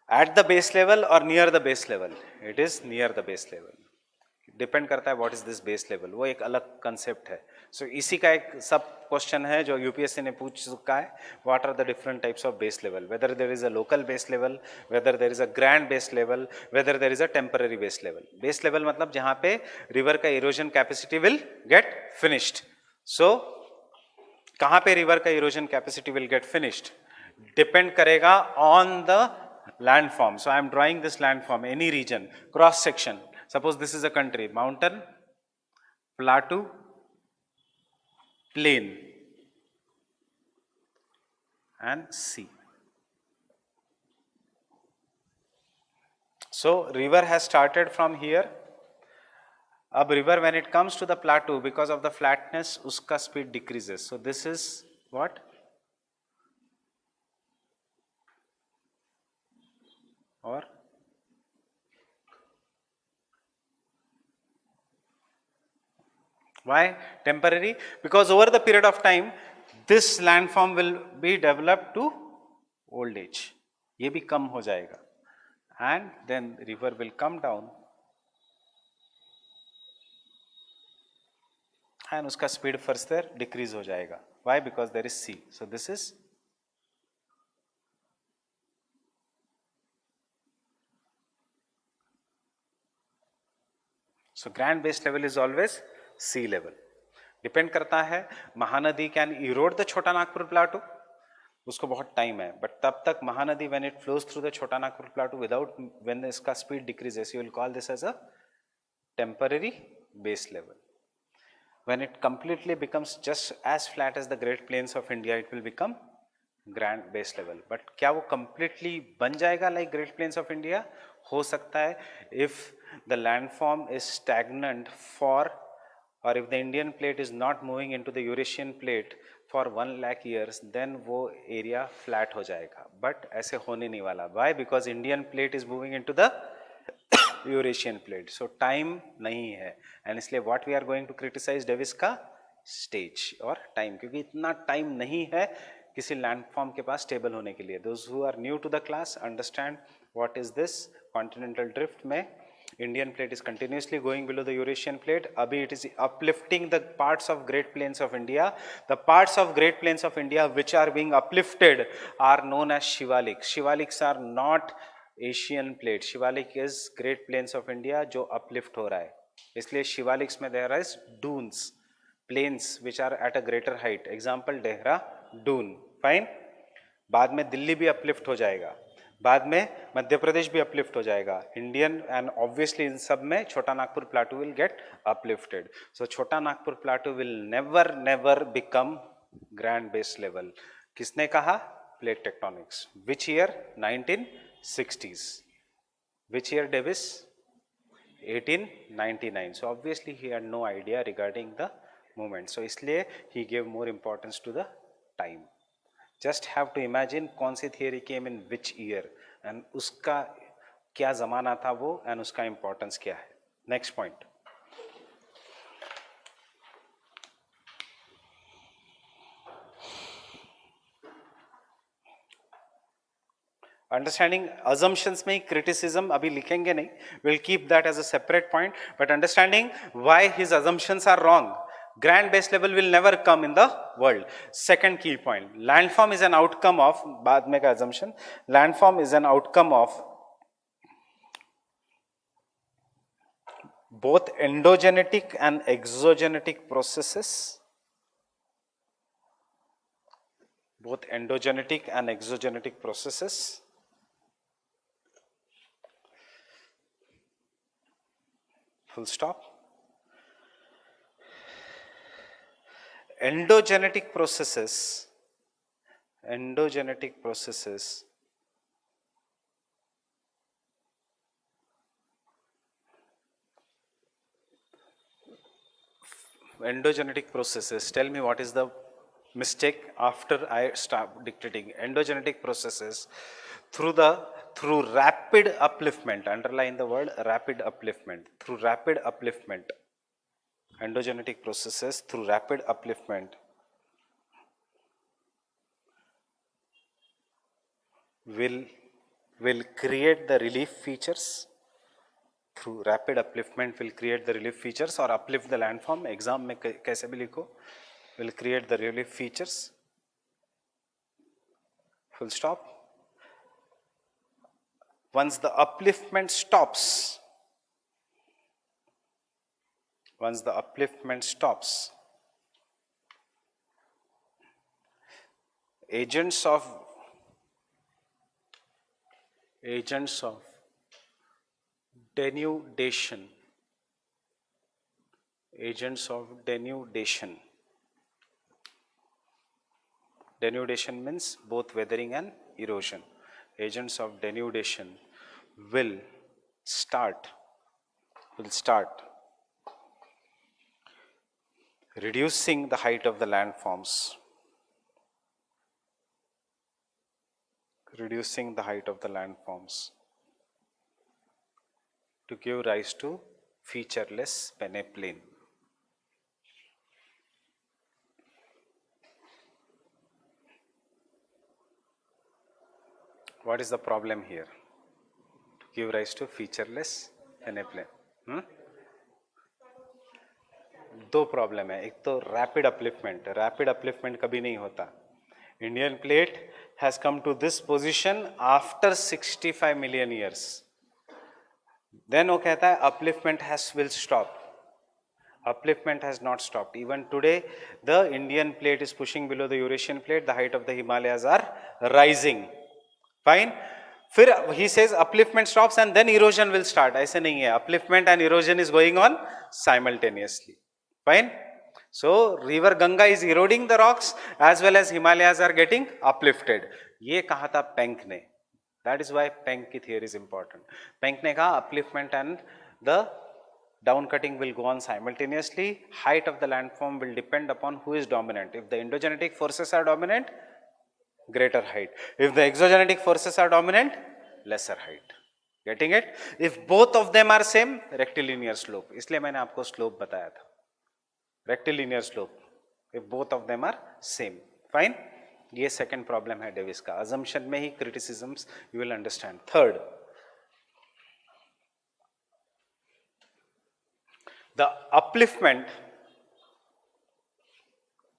at the base level or near the base level? It is near the base level. Depend करता है what is this base level, वो एक अलग concept है. सो इसी का एक सब क्वेश्चन है जो यूपीएससी ने पूछ चुका है. What are the different types of base level, whether there is a local base level, whether there is a grand base level, whether there is a temporary base level. Base level मतलब जहां पे river का erosion capacity will get finished. So कहां पे river का erosion capacity will get finished depend करेगा on the landform. So I am drawing this landform, any region, cross section. Suppose this is a country, mountain, plateau, plain, and sea. So river has started from here. Ab river when it comes to the plateau, because of the flatness, uska speed decreases. So this is what? Or why temporary? Because over the period of time this landform will be developed to old age. ये भी कम हो जाएगा and then river will come down and उसका speed further decrease हो जाएगा. Why? Because there is sea. So this is so grand base level is always sea level. Depend करता है. Mahanadi can Erode the Chota Nagpur plateau, उसको बहुत टाइम है, but तब तक Mahanadi when it flows through the Chota Nagpur plateau without, when इसका speed decreases, you will call this as a temporary base level. When it completely becomes just as flat as the great plains of India, it will become grand base level. But क्या वो completely बन जाएगा like great plains of India? हो सकता है if the landform is stagnant for, or if the Indian plate is not moving into the Eurasian plate for 1 lakh years, then वो area flat हो जाएगा. But ऐसे होने नहीं वाला. Why? Because Indian plate is moving into the Eurasian plate. So time नहीं है. And इसलिए what we are going to criticize Davis का स्टेज और टाइम, क्योंकि इतना टाइम नहीं है किसी लैंडफॉर्म के पास स्टेबल होने के लिए. Those who are new to the class understand what is this. Continental drift में Indian plate is continuously going below the Eurasian plate. Abhi it is uplifting the parts of Great Plains of India. The parts of Great Plains of India which are being uplifted are known as Shivaliks. Shivaliks are not Asian plate. Shivalik is Great Plains of India जो uplift हो रहा है. इसलिए Shivaliks में there is dunes, plains which are at a greater height. Example Dehradun. Fine. बाद में दिल्ली भी uplift हो जाएगा, बाद में मध्य प्रदेश भी अपलिफ्ट हो जाएगा. इंडियन एंड ऑब्वियसली इन सब में Chota Nagpur plateau will get uplifted. So Chota Nagpur plateau will never never become grand base level. किसने कहा? Plate tectonics. Which year? 1960s. Which year Davis? 1899. So obviously he had no idea regarding the movement. So इसलिए he gave more importance to the time. Just have to imagine कौन सी theory came in which year and उसका क्या जमाना था वो and उसका importance क्या है. Next point. अंडरस्टैंडिंग अजम्पशंस में क्रिटिसिज्म अभी लिखेंगे नहीं, will keep that as a separate point, but understanding why his assumptions are wrong. Grand base level will never come in the world. Second key point, landform is an outcome of, बाद में का assumption, landform is an outcome of both endogenetic and exogenetic processes. Both endogenetic and exogenetic processes. Full stop. Endogenetic processes endogenetic processes tell me what is the mistake after I start dictating. Endogenetic processes through rapid upliftment, underline the word rapid upliftment, through rapid upliftment, endogenetic processes through rapid upliftment will create the relief features. Through rapid upliftment will create the relief features or uplift the landform. Exam में कैसे भी लिखो, will create the relief features. Full stop. Once the upliftment stops, agents of denudation means both weathering and erosion. Agents of denudation will start reducing the height of the landforms, to give rise to featureless peneplain. What is the problem here? To give rise to featureless peneplain. दो problem है. एक तो rapid upliftment कभी नहीं होता. Indian plate has come to this position after 65 million years. Then वो कहता है upliftment will stop. Upliftment has not stopped. Even today, the Indian plate is pushing below the Eurasian plate. The height of the Himalayas are rising. Fine. फिर he says upliftment stops and then erosion will start. ऐसे नहीं है. Upliftment and erosion is going on simultaneously. Fine. So river Ganga is eroding the rocks as well as Himalayas are getting uplifted. ये कहा था Penck ने. That is why Penck की theory is important. Penck ने कहा upliftment and the down cutting will go on simultaneously. Height of the landform will depend upon who is dominant. If the endogenetic forces are dominant, greater height. If the exogenetic forces are dominant, lesser height. Getting it? If both of them are same, rectilinear slope. इसलिए मैंने आपको slope बताया था. Rectilinear slope. if both of them are same. Fine. ये second problem है Davis का. Assumption में ही criticisms you will understand. Third, the upliftment,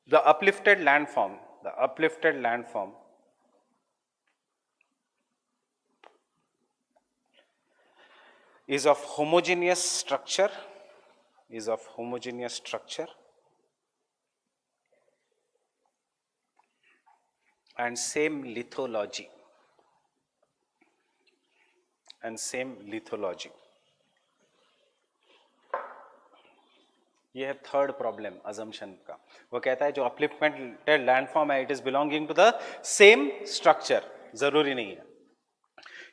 the uplifted landform is of homogeneous structure, and same lithology. ये है third problem assumption का. वो कहता है जो अपलिफ्टमेंटेड लैंडफॉर्म है it is belonging to the same structure. जरूरी नहीं है.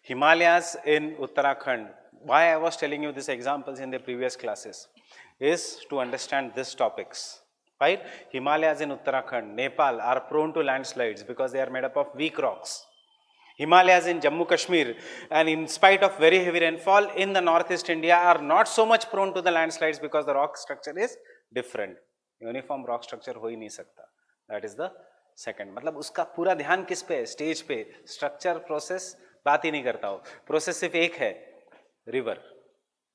हिमालयाज इन Uttarakhand, why I was telling you these examples in the previous classes is to understand these topics. Right? Himalayas in Uttarakhand, Nepal are prone to landslides because they are made up of weak rocks. Himalayas in Jammu Kashmir, and in spite of very heavy rainfall in the northeast India, are not so much prone to the landslides because the rock structure is different. Uniform rock structure हो ही नहीं सकता. That is the second. मतलब उसका पूरा ध्यान किस पे है? स्टेज पे. स्ट्रक्चर प्रोसेस बात ही नहीं करता हो. प्रोसेस सिर्फ एक है, river.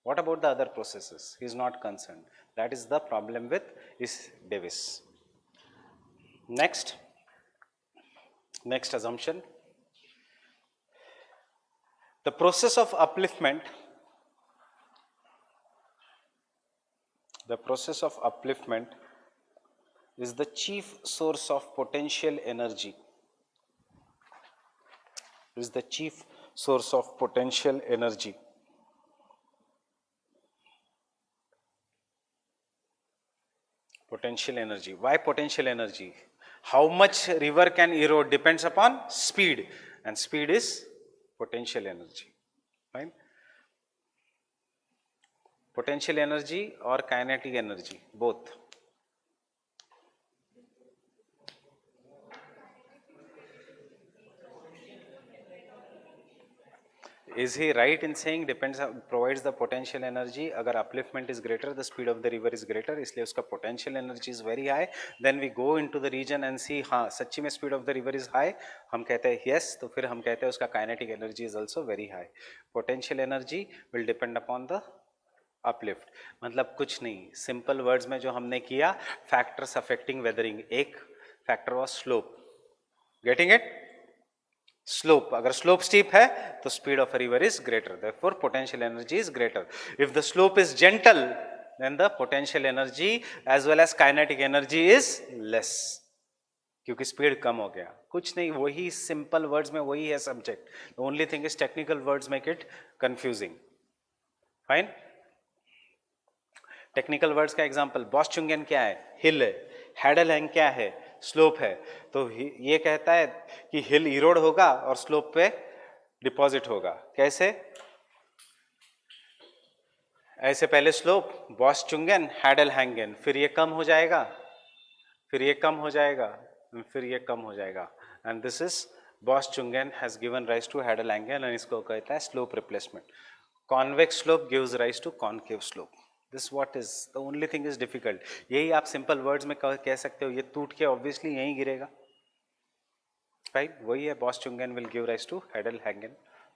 What about the other processes? He is not concerned. That is the problem with Davis. Next assumption. The process of upliftment is the chief source of potential energy. Potential energy. Why potential energy? How much river can erode depends upon speed, and speed is potential energy. Fine. Potential energy or kinetic energy, both. Is he right in saying provides the potential energy? अगर upliftment is greater, the speed of the river is greater, इसलिए उसका potential energy is very high. Then we go into the region and see, हाँ सच्ची में speed of the river is high. हम कहते हैं yes, तो फिर हम कहते हैं उसका kinetic energy is also very high. Potential energy will depend upon the uplift. मतलब कुछ नहीं. Simple words में जो हमने किया, factors affecting weathering. एक factor was slope. Getting it? Slope. अगर slope steep है तो speed of a river is greater, therefore potential energy is greater. If the slope is gentle, then the potential energy as well as kinetic energy is less, क्योंकि speed कम हो गया. कुछ नहीं, वही simple words में वही है subject. The only thing is technical words make it confusing. Fine. Technical words का एग्जांपल, बॉस्चुंगन क्या है? हिल है. हैडलहैंग क्या है? स्लोप है. तो ये कहता है कि हिल इरोड होगा और स्लोप पे डिपॉजिट होगा. कैसे? ऐसे पहले स्लोप, बॉस्चुंगन, हैडलहैंगन, फिर ये कम हो जाएगा, फिर ये कम हो जाएगा, फिर ये कम हो जाएगा. And this is Boschung has given rise to हैडलहैंगन, एंड इसको कहता है slope replacement. Convex slope gives rise to concave slope. This what is the only thing is difficult. यही आप simple words में कह सकते हो. ये टूट के obviously यहीं गिरेगा. Right? वही है Bose-Chungen will give rise to Hadal-Hangen.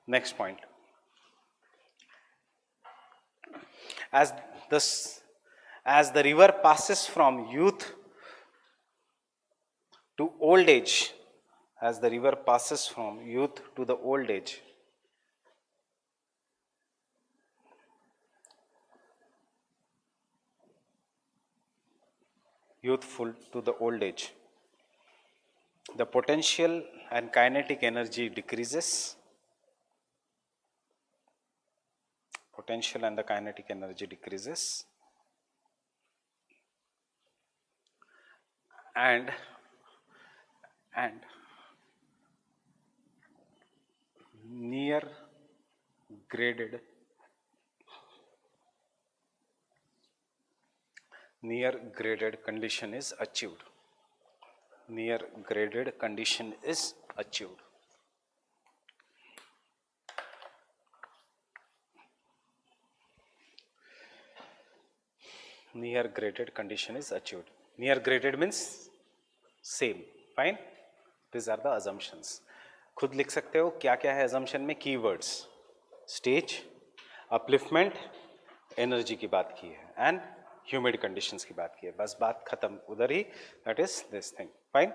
Next point. As the river passes from youth to old age, youthful to the old age, the potential and kinetic energy decreases. And near graded condition is achieved. Near graded condition is achieved. Near graded condition is achieved. Near graded means same. Fine. These are the assumptions. खुद लिख सकते हो क्या क्या है assumption में. Keywords, stage, upliftment, energy की बात की है, and humid conditions की बात की है. बस बात खत्म उधर ही. That is this thing. Fine.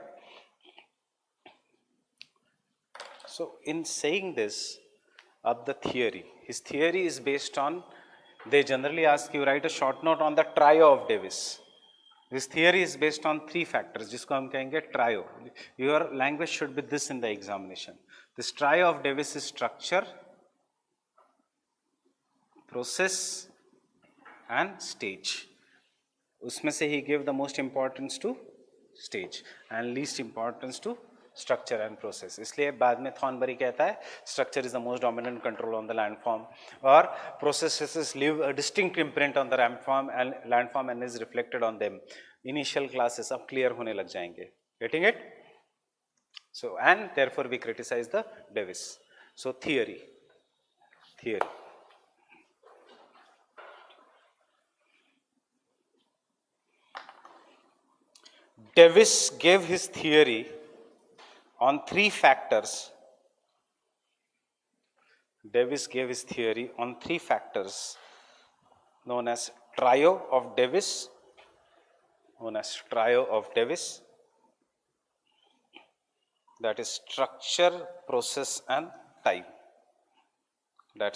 So in saying this, of the theory, his theory is based on, they generally ask you write a short note on the trio of Davis. This theory is based on 3 factors जिसको हम कहेंगे trio. Your language should be this in the examination. This trio of Davis is structure, process and stage. उसमें से he gave the most importance to stage and least importance to structure and process. इसलिए बाद में थॉर्नबरी कहता है structure is the most dominant control on the landform, और processes leave a distinct imprint on the landform and is reflected on them. Initial classes अब clear होने लग जाएंगे. Getting it? So and therefore we criticize the Davis. So theory. Davis gave his theory on 3 factors. Davis gave his theory on 3 factors known as trio of Davis, that is structure, process and time.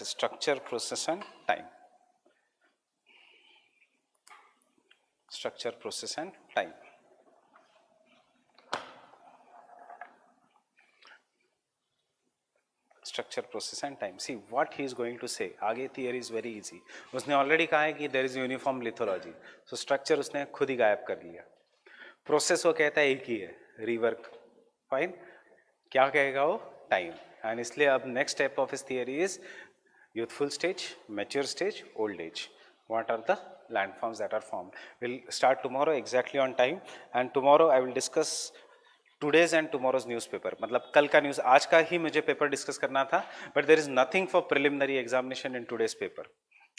Structure, process and time. Structure, process and time. Structure, process and time. See what he is going to say. आगे theory is very easy. उसने already कहा है कि there is uniform lithology. So structure उसने खुद ही गायब कर लिया. Process वो कहता है एक ही है, rework. Fine. क्या कहेगा वो? Time. And इसलिए अब next step of his theory is youthful stage, mature stage, old age. What are the landforms that are formed? We'll start tomorrow exactly on time, and tomorrow I will discuss today's and tomorrow's newspaper. मतलब कल का news, आज का ही मुझे paper discuss करना था, but there is nothing for preliminary examination in today's paper.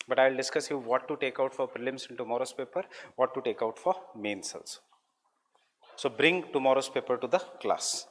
But I will discuss you what to take out for prelims in tomorrow's paper, what to take out for mains also. So bring tomorrow's paper to the class.